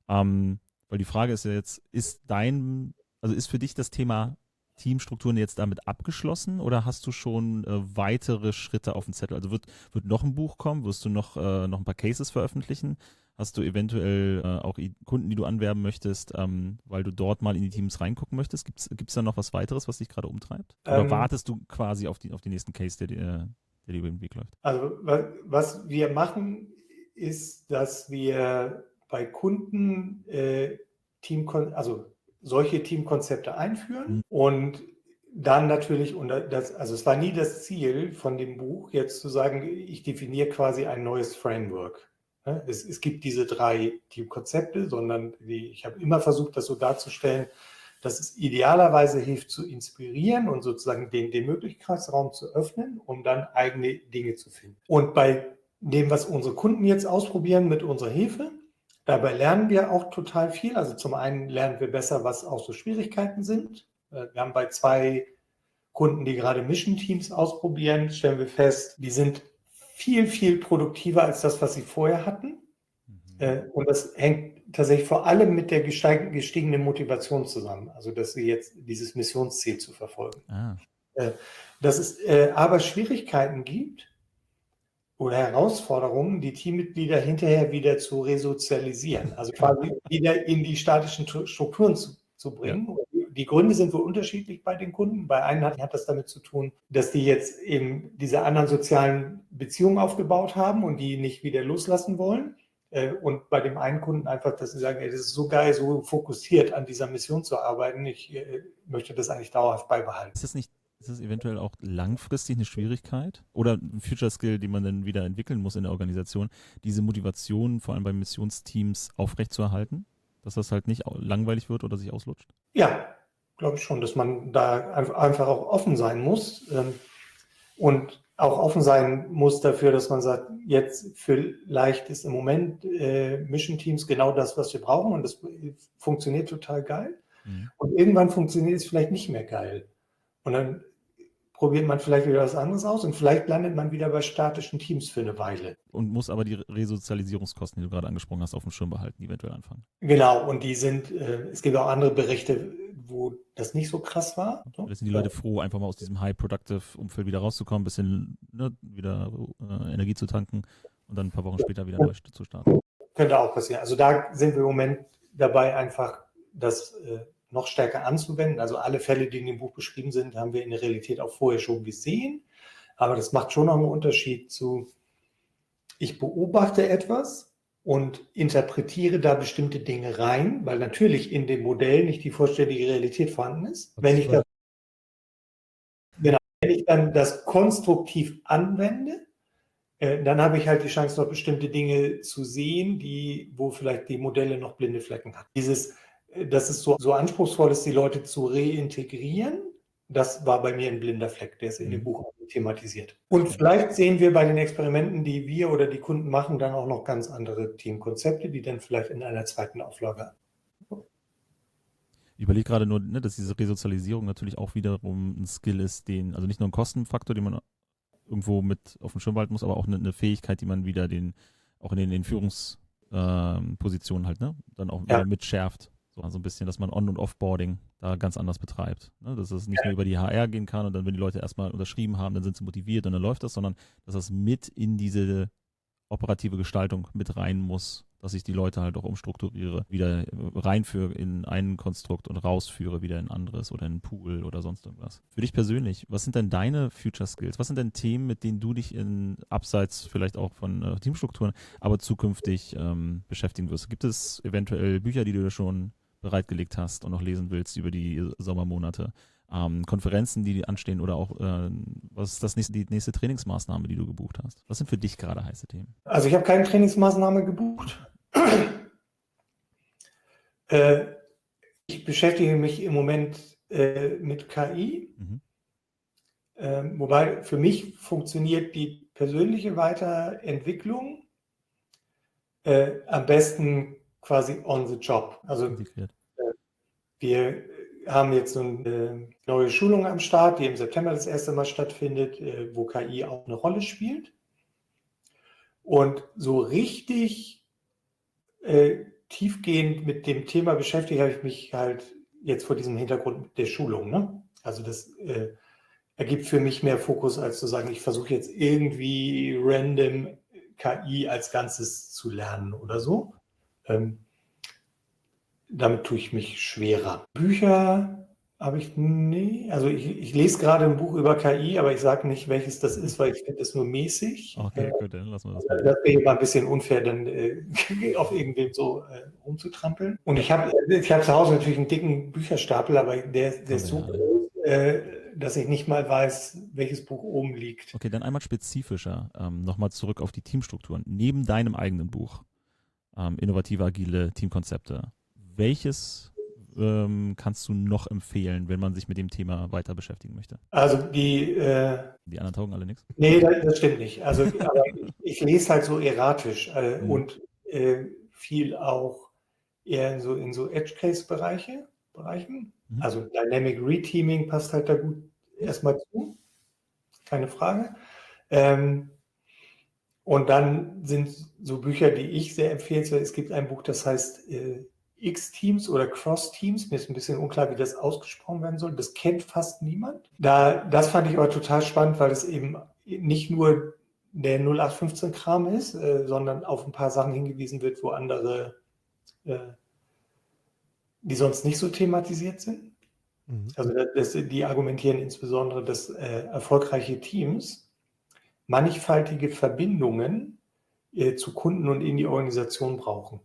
Weil die Frage ist ja jetzt, ist für dich das Thema Teamstrukturen jetzt damit abgeschlossen oder hast du schon weitere Schritte auf dem Zettel? Also wird noch ein Buch kommen? Wirst du noch ein paar Cases veröffentlichen? Hast du eventuell auch Kunden, die du anwerben möchtest, weil du dort mal in die Teams reingucken möchtest? Gibt's da noch was weiteres, was dich gerade umtreibt? Oder wartest du quasi auf den nächsten Case, der dir über den Weg läuft? Also was wir machen, ist, dass wir bei Kunden solche Teamkonzepte einführen und dann natürlich, also es war nie das Ziel von dem Buch, jetzt zu sagen, ich definiere quasi ein neues Framework. Es gibt diese 3 Teamkonzepte, sondern ich habe immer versucht, das so darzustellen, dass es idealerweise hilft zu inspirieren und sozusagen den Möglichkeitsraum zu öffnen, um dann eigene Dinge zu finden. Und bei dem, was unsere Kunden jetzt ausprobieren mit unserer Hilfe, dabei lernen wir auch total viel. Also zum einen lernen wir besser, was auch so Schwierigkeiten sind. Wir haben bei 2 Kunden, die gerade Mission Teams ausprobieren, stellen wir fest, die sind viel, viel produktiver als das, was sie vorher hatten. Und das hängt tatsächlich vor allem mit der gestiegenen Motivation zusammen. Also, dass sie jetzt dieses Missionsziel zu verfolgen. Dass es aber Schwierigkeiten gibt oder Herausforderungen, die Teammitglieder hinterher wieder zu resozialisieren, also quasi wieder in die statischen Strukturen zu bringen. Ja. Die Gründe sind wohl unterschiedlich bei den Kunden. Bei einen hat das damit zu tun, dass die jetzt eben diese anderen sozialen Beziehungen aufgebaut haben und die nicht wieder loslassen wollen. Und bei dem einen Kunden einfach, dass sie sagen, ey, das ist so geil, so fokussiert an dieser Mission zu arbeiten, ich möchte das eigentlich dauerhaft beibehalten. Ist das eventuell auch langfristig eine Schwierigkeit oder ein Future Skill, den man dann wieder entwickeln muss in der Organisation, diese Motivation vor allem bei Missionsteams aufrechtzuerhalten, dass das halt nicht langweilig wird oder sich auslutscht? Ja, glaube ich schon, dass man da einfach auch offen sein muss und auch offen sein muss dafür, dass man sagt, jetzt vielleicht ist im Moment Mission Teams genau das, was wir brauchen und das funktioniert total geil. Mhm. Und irgendwann funktioniert es vielleicht nicht mehr geil. Und dann probiert man vielleicht wieder was anderes aus und vielleicht landet man wieder bei statischen Teams für eine Weile. Und muss aber die Resozialisierungskosten, die du gerade angesprochen hast, auf dem Schirm behalten, eventuell anfangen. Genau, und die sind, es gibt auch andere Berichte, wo das nicht so krass war. So. Da sind die Leute froh, einfach mal aus diesem High-Productive-Umfeld wieder rauszukommen, ein bisschen wieder Energie zu tanken und dann ein paar Wochen später wieder neu zu starten. Könnte auch passieren. Also da sind wir im Moment dabei, einfach das noch stärker anzuwenden. Also alle Fälle, die in dem Buch beschrieben sind, haben wir in der Realität auch vorher schon gesehen. Aber das macht schon noch einen Unterschied zu, ich beobachte etwas und interpretiere da bestimmte Dinge rein, weil natürlich in dem Modell nicht die vollständige Realität vorhanden ist. Wenn ich dann das konstruktiv anwende, dann habe ich halt die Chance, noch bestimmte Dinge zu sehen, wo vielleicht die Modelle noch blinde Flecken haben. Dass es so anspruchsvoll ist, die Leute zu reintegrieren, das war bei mir ein blinder Fleck, der ist in dem Buch thematisiert. Und vielleicht sehen wir bei den Experimenten, die wir oder die Kunden machen, dann auch noch ganz andere Teamkonzepte, die dann vielleicht in einer zweiten Auflage. Ich überlege gerade nur, dass diese Resozialisierung natürlich auch wiederum ein Skill ist, also nicht nur ein Kostenfaktor, den man irgendwo mit auf dem Schirm behalten muss, aber auch eine Fähigkeit, die man wieder auch in den Führungspositionen halt, dann auch wieder mitschärft. So ein bisschen, dass man On- und Offboarding da ganz anders betreibt. Dass es nicht nur über die HR gehen kann und dann, wenn die Leute erstmal unterschrieben haben, dann sind sie motiviert und dann läuft das, sondern dass das mit in diese operative Gestaltung mit rein muss, dass ich die Leute halt auch umstrukturiere, wieder reinführe in ein Konstrukt und rausführe wieder in ein anderes oder in einen Pool oder sonst irgendwas. Für dich persönlich, was sind denn deine Future Skills? Was sind denn Themen, mit denen du dich abseits vielleicht auch von Teamstrukturen, aber zukünftig beschäftigen wirst? Gibt es eventuell Bücher, die du dir schon bereitgelegt hast und noch lesen willst über die Sommermonate? Konferenzen, die anstehen oder auch, was ist die nächste Trainingsmaßnahme, die du gebucht hast? Was sind für dich gerade heiße Themen? Also ich habe keine Trainingsmaßnahme gebucht. Ich beschäftige mich im Moment mit KI, wobei für mich funktioniert die persönliche Weiterentwicklung am besten quasi on the job. Also wir haben jetzt so eine neue Schulung am Start, die im September das erste Mal stattfindet, wo KI auch eine Rolle spielt. Und so richtig tiefgehend mit dem Thema beschäftigt habe ich mich halt jetzt vor diesem Hintergrund der Schulung. Ne? Also das ergibt für mich mehr Fokus, als zu sagen, ich versuche jetzt irgendwie random KI als Ganzes zu lernen oder so. Damit tue ich mich schwerer. Bücher habe ich nie. Also ich lese gerade ein Buch über KI, aber ich sage nicht, welches das ist, weil ich finde das nur mäßig. Okay, gut, dann lassen wir das mal. Das wäre ein bisschen unfair, dann auf irgendwem so rumzutrampeln. Und ich habe zu Hause natürlich einen dicken Bücherstapel, aber der ist so groß, dass ich nicht mal weiß, welches Buch oben liegt. Okay, dann einmal spezifischer, nochmal zurück auf die Teamstrukturen. Neben deinem eigenen Buch, innovative, agile Teamkonzepte, welches kannst du noch empfehlen, wenn man sich mit dem Thema weiter beschäftigen möchte? Also die anderen taugen alle nichts? Nee, das stimmt nicht. Also aber ich lese halt so erratisch und viel auch eher in so Edge-Case-Bereichen. Also Dynamic Reteaming passt halt da gut erstmal zu. Keine Frage. Und dann sind so Bücher, die ich sehr empfehle. Es gibt ein Buch, das heißt X-Teams oder Cross-Teams. Mir ist ein bisschen unklar, wie das ausgesprochen werden soll. Das kennt fast niemand. Das fand ich aber total spannend, weil es eben nicht nur der 0815-Kram ist, sondern auf ein paar Sachen hingewiesen wird, wo andere, die sonst nicht so thematisiert sind. Also die argumentieren insbesondere, dass erfolgreiche Teams mannigfaltige Verbindungen zu Kunden und in die Organisation brauchen.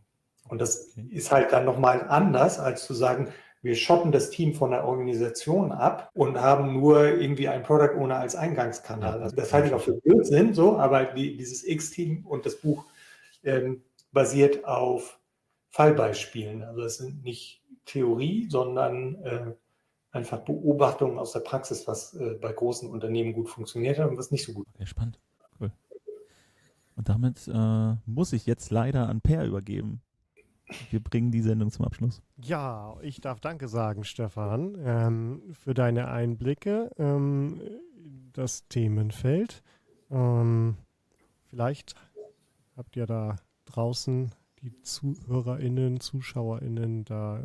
Und das ist halt dann nochmal anders, als zu sagen, wir schotten das Team von der Organisation ab und haben nur irgendwie einen Product Owner als Eingangskanal. Also das halte ich auch für Blödsinn, so, aber dieses X-Team und das Buch basiert auf Fallbeispielen. Also es sind nicht Theorie, sondern einfach Beobachtungen aus der Praxis, was bei großen Unternehmen gut funktioniert hat und was nicht so gut. Okay, spannend. Cool. Und damit muss ich jetzt leider an Per übergeben. Wir bringen die Sendung zum Abschluss. Ja, ich darf Danke sagen, Stefan, für deine Einblicke in das Themenfeld. Vielleicht habt ihr da draußen, die ZuhörerInnen, ZuschauerInnen, da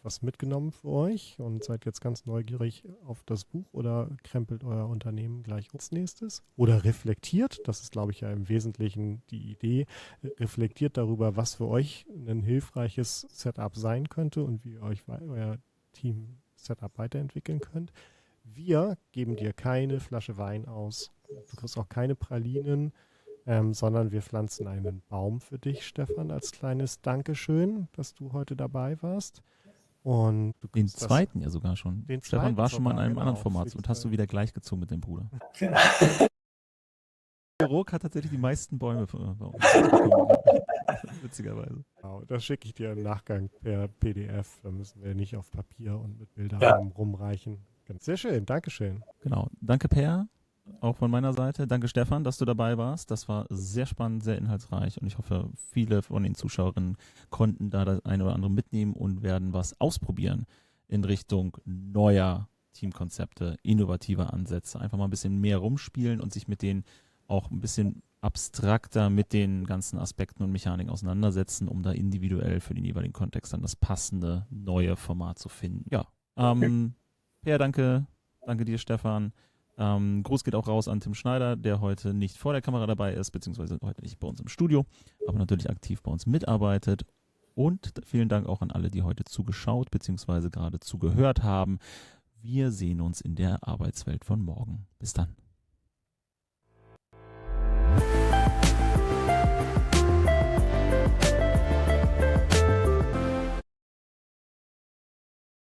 was mitgenommen für euch und seid jetzt ganz neugierig auf das Buch oder krempelt euer Unternehmen gleich als nächstes oder reflektiert, das ist glaube ich ja im Wesentlichen die Idee, reflektiert darüber, was für euch ein hilfreiches Setup sein könnte und wie ihr euch euer Team-Setup weiterentwickeln könnt. Wir geben dir keine Flasche Wein aus, du kriegst auch keine Pralinen, sondern wir pflanzen einen Baum für dich, Stefan, als kleines Dankeschön, dass du heute dabei warst. Und du den zweiten ja sogar schon. Den Stefan war zweiten schon mal in einem sogar, anderen genau. Format und hast du wieder gleichgezogen mit dem Bruder. Der Rock hat tatsächlich die meisten Bäume bei uns bekommen. Witzigerweise. Genau, das schicke ich dir im Nachgang per PDF. Da müssen wir nicht auf Papier und mit Bildern rumreichen. Sehr schön, Dankeschön. Genau. Danke, Per. Auch von meiner Seite. Danke, Stefan, dass du dabei warst. Das war sehr spannend, sehr inhaltsreich und ich hoffe, viele von den Zuschauerinnen konnten da das eine oder andere mitnehmen und werden was ausprobieren in Richtung neuer Teamkonzepte, innovativer Ansätze. Einfach mal ein bisschen mehr rumspielen und sich mit denen auch ein bisschen abstrakter mit den ganzen Aspekten und Mechaniken auseinandersetzen, um da individuell für den jeweiligen Kontext dann das passende neue Format zu finden. Ja, Per, danke dir, Stefan. Gruß geht auch raus an Tim Schneider, der heute nicht vor der Kamera dabei ist, beziehungsweise heute nicht bei uns im Studio, aber natürlich aktiv bei uns mitarbeitet. Und vielen Dank auch an alle, die heute zugeschaut, beziehungsweise gerade zugehört haben. Wir sehen uns in der Arbeitswelt von morgen. Bis dann.